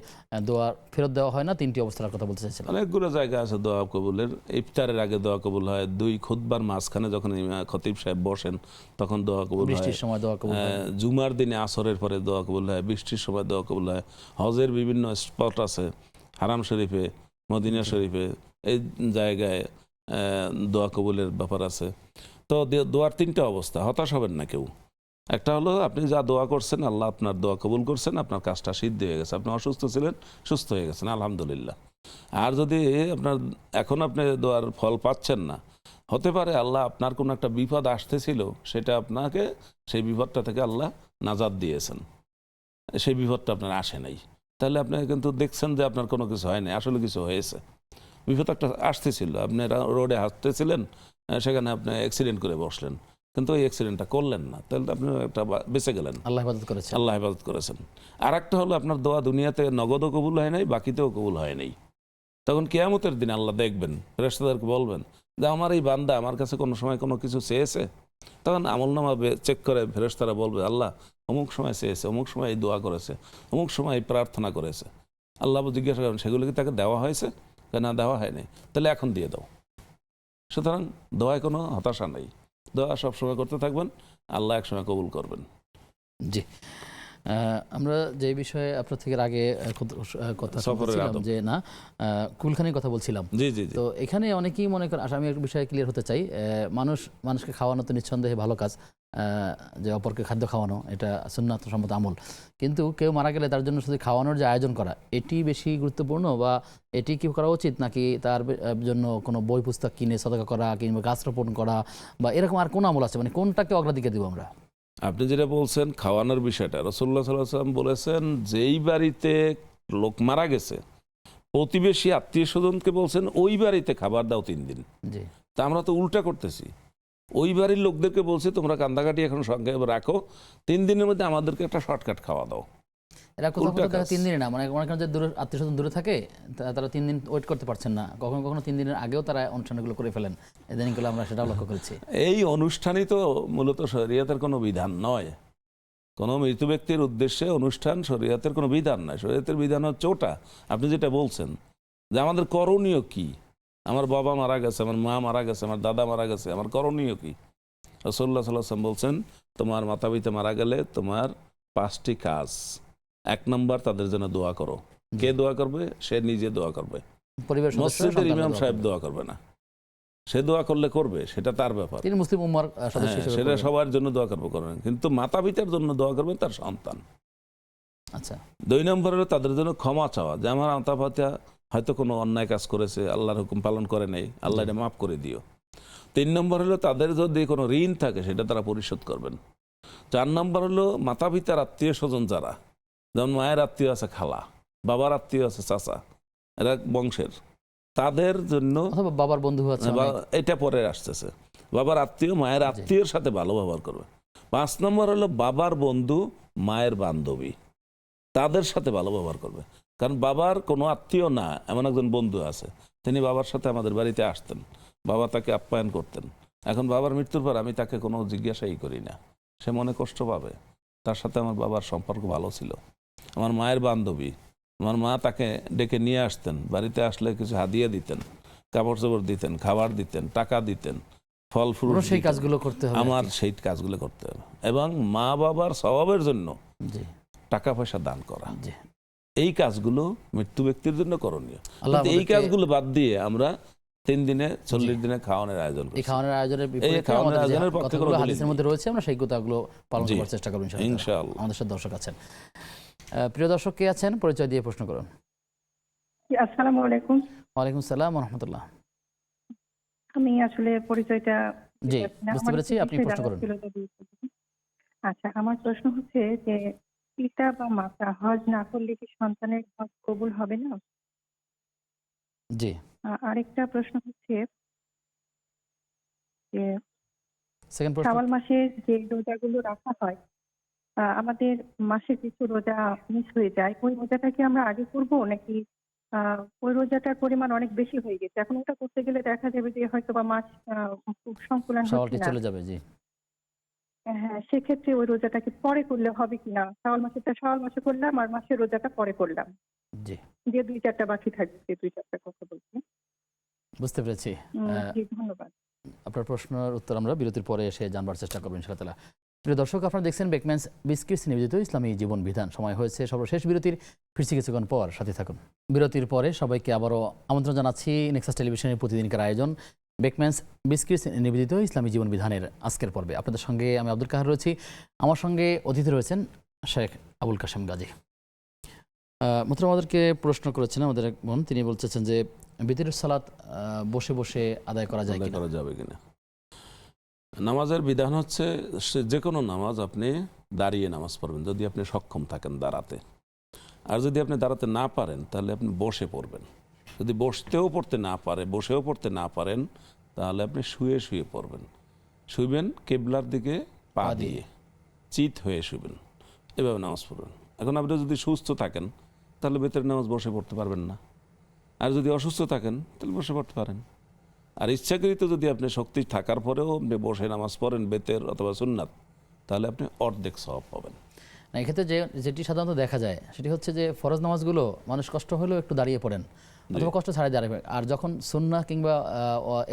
দোয়া ফেরত দেওয়া হয় না, 3টি অবস্থার কথা বলতে চাইছিলেন। অনেকগুলো জায়গা আছে দোয়া কবুলের। ইফতারের আগে দোয়া কবুল হয়, 2 খুতবার মাঝখানে যখন খতিব সাহেব বসেন তখন দোয়া কবুল হয়, বৃষ্টির সময় দোয়া কবুল হয়, জুমার দিনে আসরের পরে দোয়া কবুল হয়, বৃষ্টির সময় দোয়া কবুল হয়। হজের বিভিন্ন স্পট আছে, হারাম শরীফে, মদিনা শরীফে, এই জায়গায় দোয়া কবুলের ব্যাপার আছে। তো দোয়ার 3টা অবস্থা, হতাশ হবেন না কেউ। একটা হলো আপনি যা দোয়া করছেন, আল্লাহ আপনার দোয়া কবুল করছেন, আপনার কাজটা সিদ্ধ হয়ে গেছে, আপনি অসুস্থ ছিলেন, সুস্থ হয়ে গেছেন, আলহামদুলিল্লাহ। আর যদি এখন আপনি দোয়ার ফল পাচ্ছেন না, হতে পারে আল্লাহ আপনার কোনো একটা বিপদ আসতেছিল, সেটা আপনাকে, সেই বিপদটা থেকে আল্লাহ নাজাত দিয়েছেন, সেই বিপদটা আপনার আসে নাই। তাহলে আপনি কিন্তু দেখছেন যে আপনার কোনো কিছু হয় নাই, আসলে কিছু হয়েছে। বিপদ একটা আসতেছিল, আপনি রোডে হাঁটতেছিলেন, সেখানে আপনি অ্যাক্সিডেন্ট করে বসলেন, কিন্তু ওই অ্যাক্সিডেন্টটা করলেন না, তাহলে আপনি একটা বেঁচে গেলেন, আল্লাহ হেফাজত করেছেন। আল্লাহ হেফাজত করেছেন। আর একটা হলো আপনার দোয়া দুনিয়াতে নগদও কবুল হয় নাই, বাকিতেও কবুল হয় নাই। তখন কিয়ামতের দিন আল্লাহ দেখবেন, ফেরেশতাদেরকে বলবেন যে আমার এই বান্দা আমার কাছে কোনো সময় কোনো কিছু চেয়েছে। তখন আমলনামা চেক করে ফেরেশতারা বলবে, আল্লাহ অমুক সময় চেয়েছে, অমুক সময় এই দোয়া করেছে, অমুক সময় এই প্রার্থনা করেছে। আল্লাহ জিজ্ঞাসা করেন সেগুলো কি তাকে দেওয়া হয়েছে? না, দেওয়া হয়নি, তাহলে এখন দিয়ে দাও। সুতরাং দোয়ায় কোনো হতাশা নেই, দোয়া সবসময় করতে থাকবেন, আল্লাহ একসময় কবুল করবেন। জি, আমরা যে বিষয়ে আপনার থেকে আগে কথা বলছিলাম যে না, কুলখানির কথা বলছিলাম। জি জি। তো এখানে অনেকেই মনে করেন, আমি একটা বিষয়ে ক্লিয়ার হতে চাই, মানুষকে খাওয়ানো তো নিঃসন্দেহে ভালো কাজ, যে অপরকে খাদ্য খাওয়ানো, এটা সুন্নাত সম্মত আমল। কিন্তু কেউ মারা গেলে তার জন্য শুধু খাওয়ানোর যে আয়োজন করা, এটি বেশি গুরুত্বপূর্ণ, বা এটি কি করা উচিত, নাকি তার জন্য কোনো বই পুস্তক কিনে সদকা করা, কিংবা গাছ রোপণ করা, বা এরকম আর কোন আমল আছে, মানে কোনটাকে অগ্রাধিকার দিব আমরা? আপনি যেটা বলছেন খাওয়ানোর বিষয়টা, রাসূলুল্লাহ সাল্লাল্লাহু আলাইহি ওয়াসাল্লাম বলেছেন যেই বাড়িতে লোক মারা গেছে প্রতিবেশী আত্মীয় স্বজনকে বলছেন ওই বাড়িতে খাবার দাও 3 দিন। জি, তা আমরা তো উল্টা করতেছি, ওই বাড়ির লোকদেরকে বলছি তোমরা কান্দাকাটি এখন সঙ্গে রাখো, 3 দিনের মধ্যে আমাদেরকে একটা শর্টকাট খাওয়া দাও। এরা কোথাও কোথাও 3 দিনই না, মানে মনে করেন যে দূরে আত্মীয় স্বজন দূরে থাকে, তারা 3 দিন ওয়েট করতে পারছেন না, কখনো কখনো 3 দিনের আগেও তারা অনুষ্ঠানগুলো করে ফেলেন, এদিনগুলো আমরা সেটাও লক্ষ্য করেছি। এই অনুষ্ঠানই তো মূলত শরীয়তের কোনো বিধান নয়, কোনো মৃত ব্যক্তির উদ্দেশ্যে অনুষ্ঠান শরীয়তের কোনো বিধান নয়। শরীয়তের বিধান হচ্ছে ওটা আপনি যেটা বলছেন যে আমাদের করণীয় কি, আমার বাবা মারা গেছে, আমার মা মারা গেছে, আমার দাদা মারা গেছে, আমার করণীয় কি? রাসূলুল্লাহ সাল্লাল্লাহু আলাইহি ওয়াসাল্লাম বলছেন তোমার মাতা পিতা মারা গেলে তোমার 5টি কাজ। 1 নম্বর তাদের জন্য দোয়া করো। কে দোয়া করবে? সে নিজে দোয়া করবে, পরিবার সদস্য, মসজিদের ইমাম সন্তানরা সাহেব দোয়া করবে না। সে দোয়া করলে করবে, সেটা তার ব্যাপার। তিনি মুসলিম উম্মার সদস্য হ্যাঁ, হিসেবে সেটা করবেন। সবার জন্য দোয়া করবেন, কিন্তু মাতা পিতার জন্য দোয়া করবেন তার সন্তান। আচ্ছা, 2 নম্বর হলো তাদের জন্য ক্ষমা চাওয়া, যে আমার মাতা পিতা হয়তো কোনো অন্যায় কাজ করেছে, আল্লাহর হুকুম পালন করে নেই, আল্লাহ এটা মাফ করে দিও। 3 নম্বর হলো তাদের যদি কোনো ঋণ থাকে সেটা তারা পরিশোধ করবেন। 4 নম্বর হলো মাতা পিতার আত্মীয় স্বজন যারা, যেমন মায়ের আত্মীয় আছে খালা, বাবার আত্মীয় আছে চাচা, এরা বংশের, তাদের জন্য অথবা বাবার বন্ধু আছে অনেক। এটা পরে আসতেছে, বাবার আত্মীয় মায়ের আত্মীয়ের সাথে ভালো ব্যবহার করবে। 5 নম্বর হলো বাবার বন্ধু মায়ের বান্ধবী, তাদের সাথে ভালো ব্যবহার করবে। কারণ বাবার কোনো আত্মীয় না এমন একজন বন্ধু আছে, তিনি বাবার সাথে আমাদের বাড়িতে আসতেন, বাবা তাকে আপ্যায়ন করতেন। এখন বাবার মৃত্যুর পর আমি তাকে কোনো জিজ্ঞাসাই করি না, সে মনে কষ্ট পাবে। তার সাথে আমার বাবার সম্পর্ক ভালো ছিল। আমার মায়ের বান্ধবী, আমার মা তাকে ডেকে নিয়ে আসতেন, বাড়িতে আসলে কিছু হাদিয়া দিতেন, কাপড় চোপড় দিতেন, খাবার দিতেন, টাকা দিতেন, ফল ফুল পুরো সেই দিতেন। কাজগুলো করতে হবে আমার আর কি। সেই কাজগুলো করতে হবে, এবং মা বাবার স্বভাবের জন্য জি টাকা পয়সা দান করা, জি। এই কাজগুলো মৃত্যু ব্যক্তির জন্য করণীয়। আল্লাহ কিন্তু এই আমাদেরকে- কাজগুলো বাদ দিয়ে আমরা 3 দিনে 40 দিনে খাওয়ানোর আয়োজন এই করছি। খাওয়ানোর আয়োজনের এই বিপরীতে খাওয়ানোর আমাদের যে আয়োজনের পক্ষে কোনো কথাগুলো দলিল হাদিসের নেই। মধ্যে রয়েছে আমরা সেই কথাগুলো পালন জি, করার চেষ্টা করব ইনশাআল্লাহ। ইনশাআল্লাহ। আমাদের সাথে দর্শক আছেন, প্রিয় দর্শক কে আছেন পরিচয় দিয়ে প্রশ্ন করুন। আসসালামু আলাইকুম। ওয়ালাইকুম সালাম ওয়া রাহমাতুল্লাহ। আমি আসলে পরিচয়টা জি, দিতে পারছি না। বুঝতে আমার পেরেছি, একটু আপনি বিষয় প্রশ্ন জানার করুন। ছিল যদি একটু বলতেন। আচ্ছা, আমার প্রশ্ন হচ্ছে যে পিতা বা মাতা হজ না করলে কি সন্তানের হজ কবুল হবে না? জি, আরেকটা প্রশ্ন হচ্ছে যে সেকেন্ড প্রশ্ন। শাওয়াল মাসে যে রোজাগুলো রাখা হয়, আমাদের মাসে কিছু রোজা মিস হয়ে যায়, ওই রোজাটা কি আমরা আগে করব নাকি ওই রোজাটার পরিমাণ অনেক বেশি হয়ে গেছে, এখন ওটা করতে গেলে দেখা যাবে যে হয়তো বা মাস খুব সংকুলন সওয়ালটি হচ্ছে না। চলে যাবে। জি, হ্যাঁ, সেক্ষেত্রে ওই রোজাটাকে পরে করলে হবে কিনা? শাওয়াল মাসে করলাম আর মাসের রোজাটা পরে করলাম, জি, যে 2-4টা বাকি থাকবে, যে 2-4টা কথা বলছি। বুঝতে পেরেছি। জি, ধন্যবাদ। আপনার প্রশ্নের উত্তর আমরা বিরতির পরে এসে জানবার চেষ্টা করবেন ইনশাআল্লাহ। প্রিয় দর্শক, আপনারা দেখছেন বেকম্যানস বিস্কিটস নিবেদিত ইসলামী জীবন বিধান। সময় হয়েছে সর্বশেষ বিরতির, ফিরছি কিছুক্ষণ পর, সাথে থাকুন। বিরতির পরে সবাইকে আবারও আমন্ত্রণ জানাচ্ছি নেক্সাস টেলিভিশনের প্রতিদিনকার আয়োজন বেকম্যানস বিস্কিটস নিবেদিত ইসলামী জীবন বিধানের আজকের পর্বে। আপনাদের সঙ্গে আমি আব্দুল কাহার রয়েছি, আমার সঙ্গে অতিথি রয়েছেন শেখ আবুল কাশেম গাজী। মোহতারাম আমাদেরকে প্রশ্ন করেছেন আমাদের এক বোন, তিনি বলতেছেন যে বিতরের সালাত বসে বসে আদায় করা যায় আদায় কিনা? করা যাবে কিনা। নামাজের বিধান হচ্ছে যে কোনো নামাজ আপনি দাঁড়িয়ে নামাজ পড়বেন যদি আপনি সক্ষম থাকেন দাঁড়াতে, আর যদি আপনি দাঁড়াতে না পারেন তাহলে আপনি বসে পড়বেন। যদি বসতেও পড়তে না পারে, বসেও পড়তে না পারেন, তাহলে আপনি শুয়ে শুয়ে পড়বেন। শুইবেন কেবলার দিকে পা দিয়ে, চিত হয়ে শুবেন, এভাবে নামাজ পড়বেন। এখন আপনি যদি সুস্থ থাকেন তাহলে বেতের নামাজ বসে পড়তে পারবেন না, আর যদি অসুস্থ থাকেন তাহলে বসে পড়তে পারেন। আর ইচ্ছাকৃত যদি আপনি শক্তি থাকার পরেও আপনি বসে নামাজ পড়েন বেতের অথবা সুন্নাত, তাহলে আপনি অর্ধেক সওয়াব পাবেন। না, এক্ষেত্রে যেটি সাধারণত দেখা যায় সেটি হচ্ছে যে ফরজ নামাজগুলো মানুষ কষ্ট হলেও একটু দাঁড়িয়ে পড়েন অথবা কষ্ট ছাড়াই দাঁড়িয়ে, আর যখন সুন্নাহ কিংবা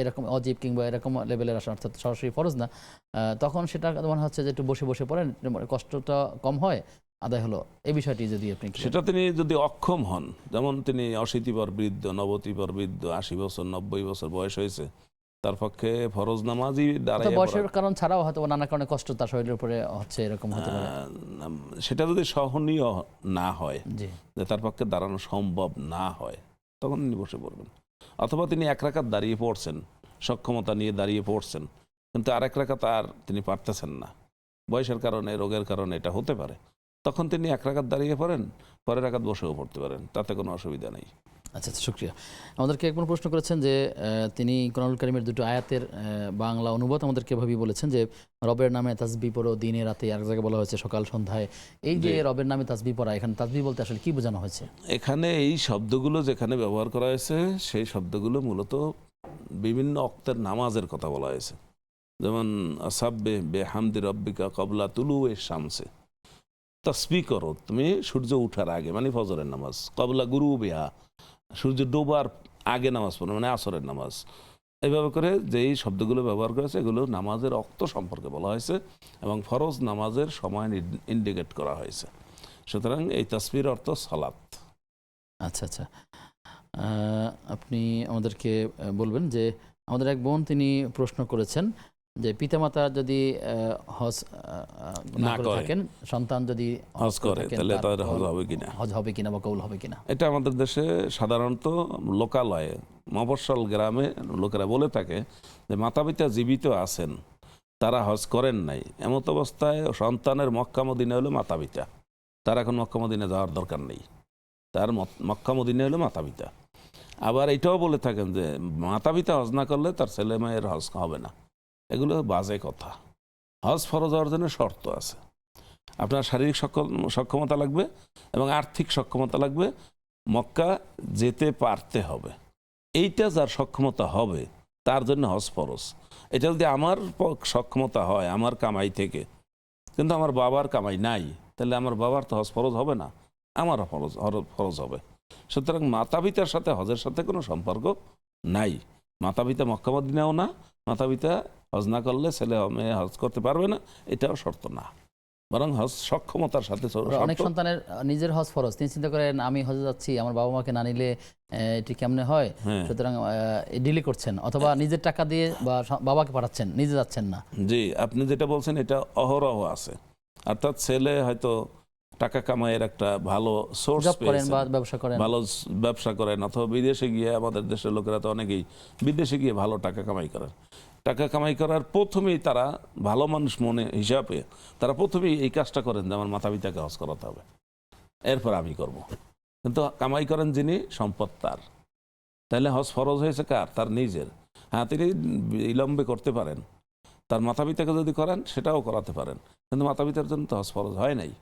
এরকম অজীব কিংবা এরকম লেভেলের আসে, অর্থাৎ সরাসরি ফরজ না, তখন সেটা মনে হচ্ছে যে একটু বসে বসে পড়েন, কষ্টটা কম হয়, আদায় হলো। এই বিষয়টি যদি আপনি সেটা তিনি যদি অক্ষম হন, যেমন তিনি 80 বৃদ্ধ, 90 বৃদ্ধ, 80 বছর 90 বছর বয়স হয়েছে, তার পক্ষে ফরজ নামাজই দাঁড়ায় বয়সের কারণ ছাড়াও হয়তো নানা কারণে কষ্ট তার শরীরের উপরে হচ্ছে, এরকম হতে পারে। সেটা যদি সহনীয় না হয়, জি, যে তার পক্ষে দাঁড়ানো সম্ভব না হয়, তখন তিনি বসে পড়বেন। অথবা তিনি 1 রাকাত দাঁড়িয়ে পড়ছেন, সক্ষমতা নিয়ে দাঁড়িয়ে পড়ছেন, কিন্তু আর 1 রাকাত আর তিনি পারতেছেন না, বয়সের কারণে, রোগের কারণে এটা হতে পারে, তখন তিনি 1 রাকাত দাঁড়িয়ে পড়েন, পরের রাকাত বসেও পড়তে পারেন, তাতে কোনো অসুবিধা নেই। আচ্ছা, শুকরিয়া। আমাদেরকে একবার প্রশ্ন করেছেন যে তিনি কোরআনুল কারীমের 2টো আয়াতের বাংলা অনুবাদ আমাদেরকে এভাবেই বলেছেন যে রবের নামে তাসবিহ পড়ো দিনে রাতে, আর জায়গায় বলা হয়েছে সকাল সন্ধ্যায়। এই যে রবের নামে তাসবিহ পড়া, এখানে তাসবিহ বলতে আসলে কি বোঝানো হয়েছে? এখানে এই শব্দগুলো যেখানে ব্যবহার করা হয়েছে সেই শব্দগুলো মূলত বিভিন্ন অক্তের নামাজের কথা বলা হয়েছে। যেমন আসাব্বে বেহামদি রব্বিকা কবলা তুলু এ শামসে, তাসবিহ করো তুমি সূর্য উঠার আগে, মানে ফজরের নামাজ, কবলা গুরু বেহা, সূর্য ডোবার আগে নামাজ পড়ো, মানে আসরের নামাজ। এইভাবে করে যেই শব্দগুলো ব্যবহার করেছে এগুলো নামাজের অক্ত সম্পর্কে বলা হয়েছে এবং ফরজ নামাজের সময় ইন্ডিকেট করা হয়েছে। সুতরাং এই তাসবিহর অর্থ সালাত। আচ্ছা, আপনি আমাদেরকে বলবেন যে আমাদের এক বোন তিনি প্রশ্ন করেছেন যে পিতামাতা যদি হজ না করে থাকেন, সন্তান যদি হজ করে থাকেন, তাহলে তার তাদের হজ হবে কিনা? হজ হবে কিনা বা কবুল হবে কিনা? এটা আমাদের দেশে সাধারণত লোকালয়ে মফস্বল গ্রামে লোকেরা বলে থাকে যে মাতা পিতা জীবিত আছেন, তারা হজ করেন নাই, এমত অবস্থায় সন্তানের মক্কা মদিনা হলো মাতা পিতা, তার এখন মক্কা মদিনা যাওয়ার দরকার নেই, তার মক্কা মদিনা হলো মাতা পিতা। আবার এটাও বলে থাকেন যে মাতা পিতা হজ না করলে তার ছেলে মেয়ের হজ হবে না। এগুলো বাজে কথা। হজ ফরজ হওয়ার জন্য শর্ত আছে। আপনার শারীরিক সক্ষমতা লাগবে এবং আর্থিক সক্ষমতা লাগবে, মক্কা যেতে পারতে হবে। এইটা যার সক্ষমতা হবে তার জন্য হজ ফরজ। এটা যদি আমার সক্ষমতা হয় আমার কামাই থেকে, কিন্তু আমার বাবার কামাই নাই, তাহলে আমার বাবার তো হজ ফরজ হবে না, আমার ফরজ হবে। সুতরাং মাতা পিতার সাথে হজের সাথে কোনো সম্পর্ক নাই। মাতা পিতা মক্কা মদিনাও না, মাতা পিতা হজ না করলে ছেলে মেয়ে হজ করতে পারবে না, এটাও শর্ত না, বরং হজ সক্ষমতার সাথে। অনেক সন্তানের নিজের হজ ফরজ, তিনি চিন্তা করেন আমি হজে যাচ্ছি, আমার বাবা মাকে না নিলে এটি কেমনে হয়, সুতরাং ডিলে করছেন, অথবা নিজের টাকা দিয়ে বা বাবাকে পাঠাচ্ছেন, নিজে যাচ্ছেন না। জি, আপনি যেটা বলছেন এটা অহরহ আছে। অর্থাৎ ছেলে হয়তো টাকা কামাইয়ের একটা ভালো সোর্স পেয়েছেন, ভালো ব্যবসা করেন, অথবা বিদেশে গিয়ে, আমাদের দেশের লোকেরা তো অনেকেই বিদেশে গিয়ে ভালো টাকা কামাই করেন। টাকা কামাই করার প্রথমেই তারা ভালো মানুষ মনে হিসাবে তারা প্রথমেই এই কাজটা করেন যে আমার মাতা পিতাকে হজ করাতে হবে, এরপর আমি করব। কিন্তু কামাই করেন যিনি, সম্পদ তার, তাহলে হজ ফরজ হয়েছে কার? তার নিজের। হ্যাঁ, তিনি বিলম্বে করতে পারেন, তার মাতা পিতাকে যদি করেন সেটাও করাতে পারেন, কিন্তু মাতা পিতার জন্য তো হজ ফরজ হয় নাই।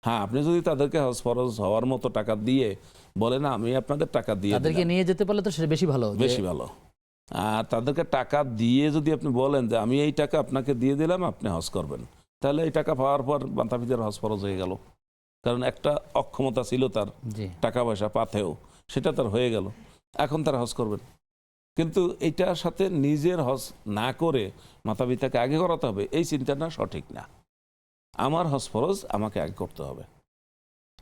হ্যাঁ, আপনি যদি তাদেরকে হজ ফরজ হওয়ার মতো টাকা দিয়ে বলেন আমি আপনাদের টাকা দিয়ে, তাদেরকে নিয়ে যেতে পারলে তো সেটা বেশি ভালো, বেশি ভালো। আর তাদেরকে টাকা দিয়ে যদি আপনি বলেন যে আমি এই টাকা আপনাকে দিয়ে দিলাম, আপনি হজ করবেন, তাহলে এই টাকা পাওয়ার পর মাতা পিতার হজ ফরজ হয়ে গেল। কারণ একটা অক্ষমতা ছিল তার, টাকা পয়সা পাথেও, সেটা তার হয়ে গেল, এখন তার হজ করবেন। কিন্তু এইটার সাথে নিজের হজ না করে মাতা পিতাকে আগে করাতে হবে, এই চিন্তাটা সঠিক না। আমার হজ ফরজ আমাকে আগে করতে হবে,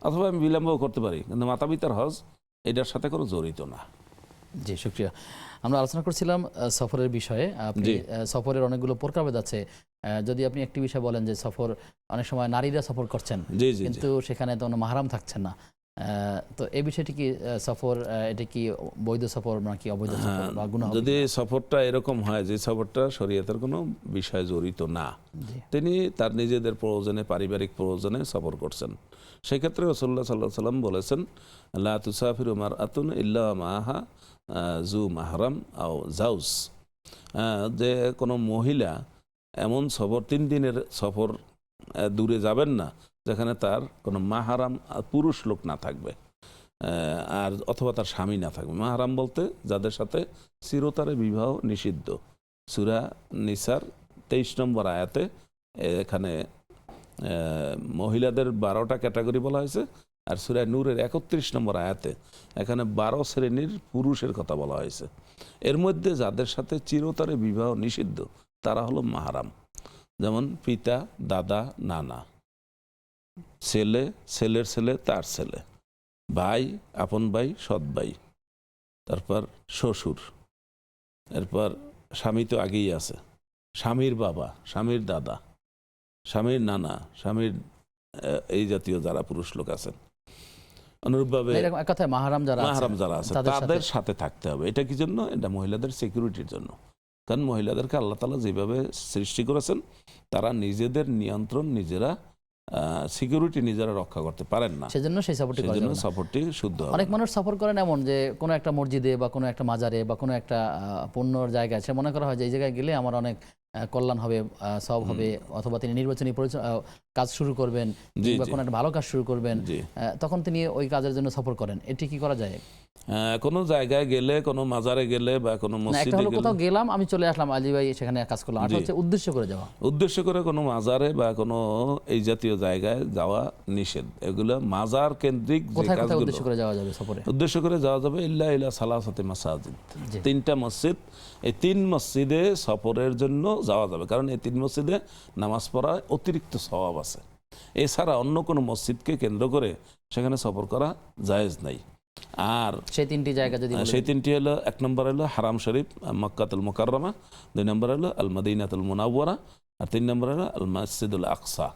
অথবা আমি বিলম্বও করতে পারি, কিন্তু মাতা পিতার হজ এটার সাথে কোনো জড়িত না। জি, শুকরিয়া। আমরা আলোচনা করছিলাম সফরের বিষয়ে। আপনি সফরের অনেকগুলো প্রকারভেদ আছে, যদি আপনি একটি বিষয় বলেন যে সফর অনেক সময় নারীরা সফর করছেন, কিন্তু সেখানে তো মাহরাম থাকছেন না, তো এই বিষয়টি কি সফর, এটা কি বৈধ সফর নাকি অবৈধ সফর বা গুনাহ? যদি সফরটা এরকম হয় যে সফরটা শরীয়তের কোনো বিষয় জড়িত না, তিনি তার নিজেদের প্রয়োজনে, পারিবারিক প্রয়োজনে সফর করছেন, সেক্ষেত্রে রাসূলুল্লাহ সাল্লাল্লাহু আলাইহি ওয়াসাল্লাম বলেছেন লা তুসাফিরু মারআতুন ইল্লা মাআহা জু মাহরাম আও জাউজ, যে কোনো মহিলা এমন সফর, 3 দিনের সফর দূরে যাবেন না যেখানে তার কোনো মাহারাম পুরুষ লোক না থাকবে, আর অথবা তার স্বামী না থাকবে। মাহারাম বলতে যাদের সাথে চিরতরে বিবাহ নিষিদ্ধ। সূরা নিসার 23 নম্বর আয়াতে এখানে মহিলাদের 12টা ক্যাটাগরি বলা হয়েছে, আর সূরা নূরের 31 নম্বর আয়াতে এখানে 12 শ্রেণীর পুরুষের কথা বলা হয়েছে। এর মধ্যে যাদের সাথে চিরতরে বিবাহ নিষিদ্ধ তারা হলো মাহারাম, যেমন পিতা, দাদা, নানা, ছেলে, ছেলের ছেলে, তার ছেলে, ভাই, আপন ভাই, সৎ ভাই, তারপর শ্বশুর, এরপর স্বামী তো আগেই আছে, স্বামীর বাবা, স্বামীর দাদা, স্বামীর নানা, স্বামীর এই জাতীয় যারা পুরুষ লোক আছেন, অনুরূপভাবে মাহারাম যারা আছে তাদের সাথে থাকতে হবে। এটা কি জন্য? এটা মহিলাদের সিকিউরিটির জন্য। কারণ মহিলাদেরকে আল্লাহ তাআলা যেভাবে সৃষ্টি করেছেন, তারা নিজেদের নিয়ন্ত্রণ নিজেরা, সিকিউরিটি নিজেরা রক্ষা করতে পারেন না, সেজন্য সেই সফরটি শুদ্ধ হবে। অনেক মানুষ সফর করেন এমন যে কোনো একটা মসজিদে বা কোনো একটা মাজারে বা কোনো একটা পুণ্যর জায়গায় সে মনে করা হয় যে এই জায়গায় গেলে আমার অনেক কল্যাণ হবে, সওয়াব হবে, অথবা তিনি নির্বাচনী কাজ শুরু করবেন বা কোনো একটা ভালো কাজ শুরু করবেন, তখন তিনি ওই কাজের জন্য সফর করেন। এটি কি করা যায়? কোনো জায়গায় গেলে, কোনো মাজারে গেলে বা কোনো মসজিদে গেলে, কোথাও গেলাম, আমি চলে আসলাম, আলী ভাই সেখানে কাজ করলাম, এটা হচ্ছে উদ্দেশ্য করে যাওয়া। উদ্দেশ্য করে কোনো মাজারে বা কোনো এই জাতীয় জায়গায় যাওয়া নিষেধ। এগুলো মাজার কেন্দ্রিক যে কাজগুলো উদ্দেশ্য করে যাওয়া যাবে সফরে, উদ্দেশ্য করে যাওয়া যাবে ইল্লা ইলা সালাসাতি মাসাজিদ, 3টা মসজিদ। এই 3 মসজিদে সফরের জন্য যাওয়া যাবে, কারণ এই 3 মসজিদে নামাজ পড়ায় অতিরিক্ত সওয়াব আছে। এছাড়া অন্য কোনো মসজিদকে কেন্দ্র করে সেখানে সফর করা জায়েজ নাই। আর সেই তিনটি জায়গা যদি বলেন। সেই তিনটি হলো, এক নম্বর হলো হারাম শরীফ মক্কাতুল মুকাররমা, 2 নম্বর হলো আল মদিনাতুল মুনাওয়ারা, আর 3 নম্বর হলো আল মসজিদুল আকসা,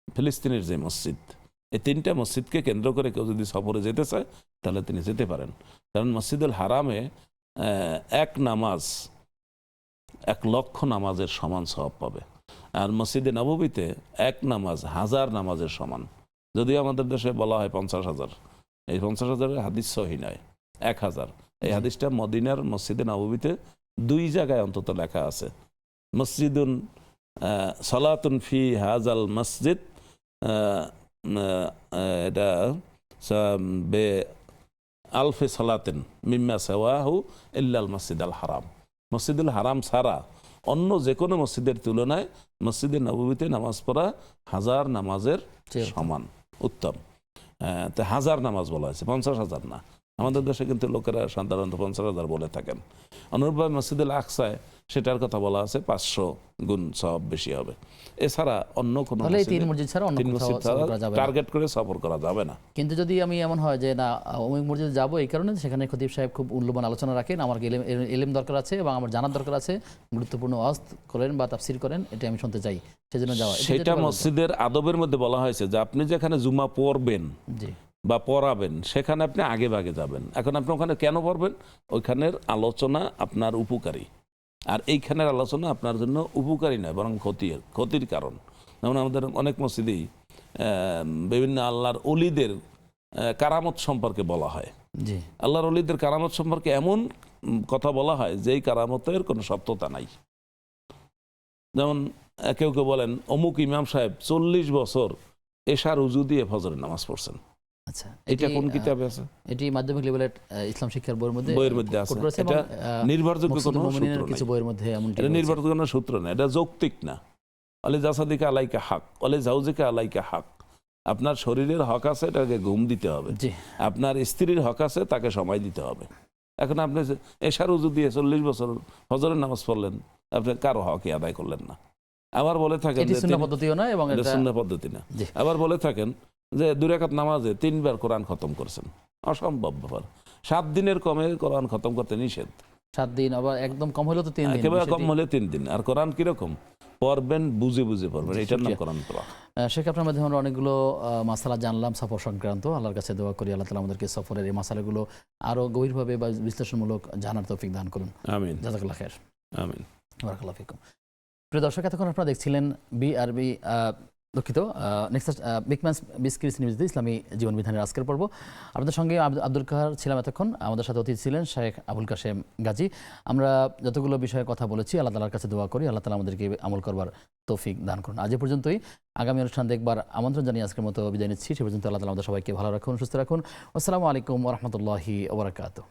ফিলিস্তিনের যে মসজিদ। এই তিনটা মসজিদকে কেন্দ্র করে কেউ যদি সফরে যেতে চায় তাহলে তিনি যেতে পারেন। কারণ মসজিদুল হারামে এক নামাজ 1 লক্ষ নামাজের সমান সওয়াব পাবে, আর মসজিদে নববীতে এক নামাজ 1000 নামাজের সমান। যদিও আমাদের দেশে বলা হয় 50,000, এই 50,000-এর হাদিস সহি নয়, 1000। এই হাদিসটা মদিনার মসজিদে নববীতে 2 জায়গায় অন্তত লেখা আছে, মসজিদুন সালাতুন ফি হাজাল মসজিদ, এটা বে আলফে সালাতেন মিম্মা সাওয়াহু ইল্লাল মসজিদ আল হারাম। মসজিদুল হারাম ছাড়া অন্য যে কোনো মসজিদের তুলনায় মসজিদে নববীতে নামাজ পড়া 1000 নামাজের সমান, উত্তম। তো 1000 নামাজ বলা হয়েছে, 50,000 না। আমাদের দেশে কিন্তু লোকেরা সাধারণত 50,000 বলে থাকেন। অনুরূপভাবে মসজিদুল আকসায় সেটার কথা বলা আছে 500 গুণ সওয়াব বেশি হবে। এছাড়া অন্য কোনো তিন মসজিদ ছাড়া অন্য মসজিদ টার্গেট করে সফর করা যাবে না। কিন্তু যদি আমি এমন হয় যে না অমুক মসজিদে যাবো, এই কারণে সেখানে খতিব সাহেব খুব মূল্যবান আলোচনা রাখেন, আমার ইলম দরকার আছে এবং আমার জানার দরকার আছে, গুরুত্বপূর্ণ ওয়াজ করেন বা তাফসির করেন, এটা আমি শুনতে চাই, সেজন্য যাওয়া। সেটা মসজিদের আদবের মধ্যে বলা হয়েছে যে আপনি যেখানে জুমা পড়বেন বা পড়াবেন সেখানে আপনি আগে ভাগে যাবেন। এখন আপনি ওখানে কেন পড়বেন? ওইখানের আলোচনা আপনার উপকারী, আর এইখানের আলোচনা আপনার জন্য উপকারী নয়, বরং ক্ষতির কারণ। যেমন আমাদের অনেক মসজিদেই বিভিন্ন আল্লাহর অলিদের কারামত সম্পর্কে বলা হয়। আল্লাহর অলিদের কারামত সম্পর্কে এমন কথা বলা হয় যে এই কারামতের কোনো সত্যতা নাই। যেমন কেউ কেউ বলেন অমুক ইমাম সাহেব 40 বছর এশার উজু দিয়ে ফজরের নামাজ পড়ছেন। আচ্ছা, এটা কোন কিতাবে আছে? এটি মাধ্যমিক লেভেলের ইসলাম শিক্ষার বইয়ের মধ্যে আছে। এটা নির্ভরযোগ্য কোনো সূত্র কিছু বইয়ের মধ্যে এমন এটা নির্ভরযোগ্য কোনো সূত্র না, এটা যৌক্তিক না। অলে জাসাদিকা আলাইকা হক, অলে জাউজিকা আলাইকা হক। আপনার শরীরের হক আছে, তাকে ঘুম দিতে হবে। আপনার স্ত্রীর হক আছে, তাকে সময় দিতে হবে। এখন আপনি এশার উজু দিয়ে 40 বছর ফজরের নামাজ পড়লেন, আপনি কারো হকই আদায় করলেন না। আবার বলে থাকেন সুন্নাহ পদ্ধতিও না, এবং এটা সুন্নাহ পদ্ধতি না। আবার বলে থাকেন যে 2 রাকাত নামাজে 3 বার কোরআন খতম করেছেন। অসম্ভব ব্যাপার। 7 দিনের কমে কোরআন খতম করতে নিষেধ। 7 দিন, আবার একদম কম হলে তো 3 দিন, একেবারে কম হলে 3 দিন। আর কোরআন কিরকম পড়বেন? বুঝে বুঝে পড়বেন, এটার নাম কোরআন পড়া। শেখ, আপনার মাধ্যমে আমরা অনেকগুলো মাসালা জানলাম সফর সংক্রান্ত। আল্লাহর কাছে দোয়া করি আল্লাহ তাআলা আমাদেরকে সফরের এই মাসালাগুলো আরো গভীরভাবে বা বিশ্লেষণমূলক জানার তৌফিক দান করুন। আমিন। জাযাকাল্লাহ খায়ের। আমিন। বারাকাল্লাহু ফিকুম। প্রিয় দর্শক, এতক্ষণ আপনারা দেখছিলেন বিআরবি দুঃখিত নেক্সট বিকম্যান্স বিস্কিস নিউজ ইসলামী জীবন বিধানের আজকের পর্ব। আপনাদের সঙ্গে আব্দুল কাহার ছিলাম এতক্ষণ। আমাদের সাথে অতিথি ছিলেন শেখ আবুল কাশেম গাজী। আমরা যতগুলো বিষয়ে কথা বলেছি আল্লাহ তাআলার কাছে দোয়া করি আল্লাহ তাআলা আমাদেরকে আমল করবার তৌফিক দান করুন। আজ পর্যন্তই। আগামী অনুষ্ঠান দেখবার আমন্ত্রণ জানিয়ে আজকের মতো বিদায় নিচ্ছি। সে পর্যন্ত আল্লাহ তাআলা আমাদের সবাইকে ভালো রাখুন, সুস্থ রাখুন। আসসালামু আলাইকুম ওয়া রাহমাতুল্লাহি ওয়া বারাকাতুহু।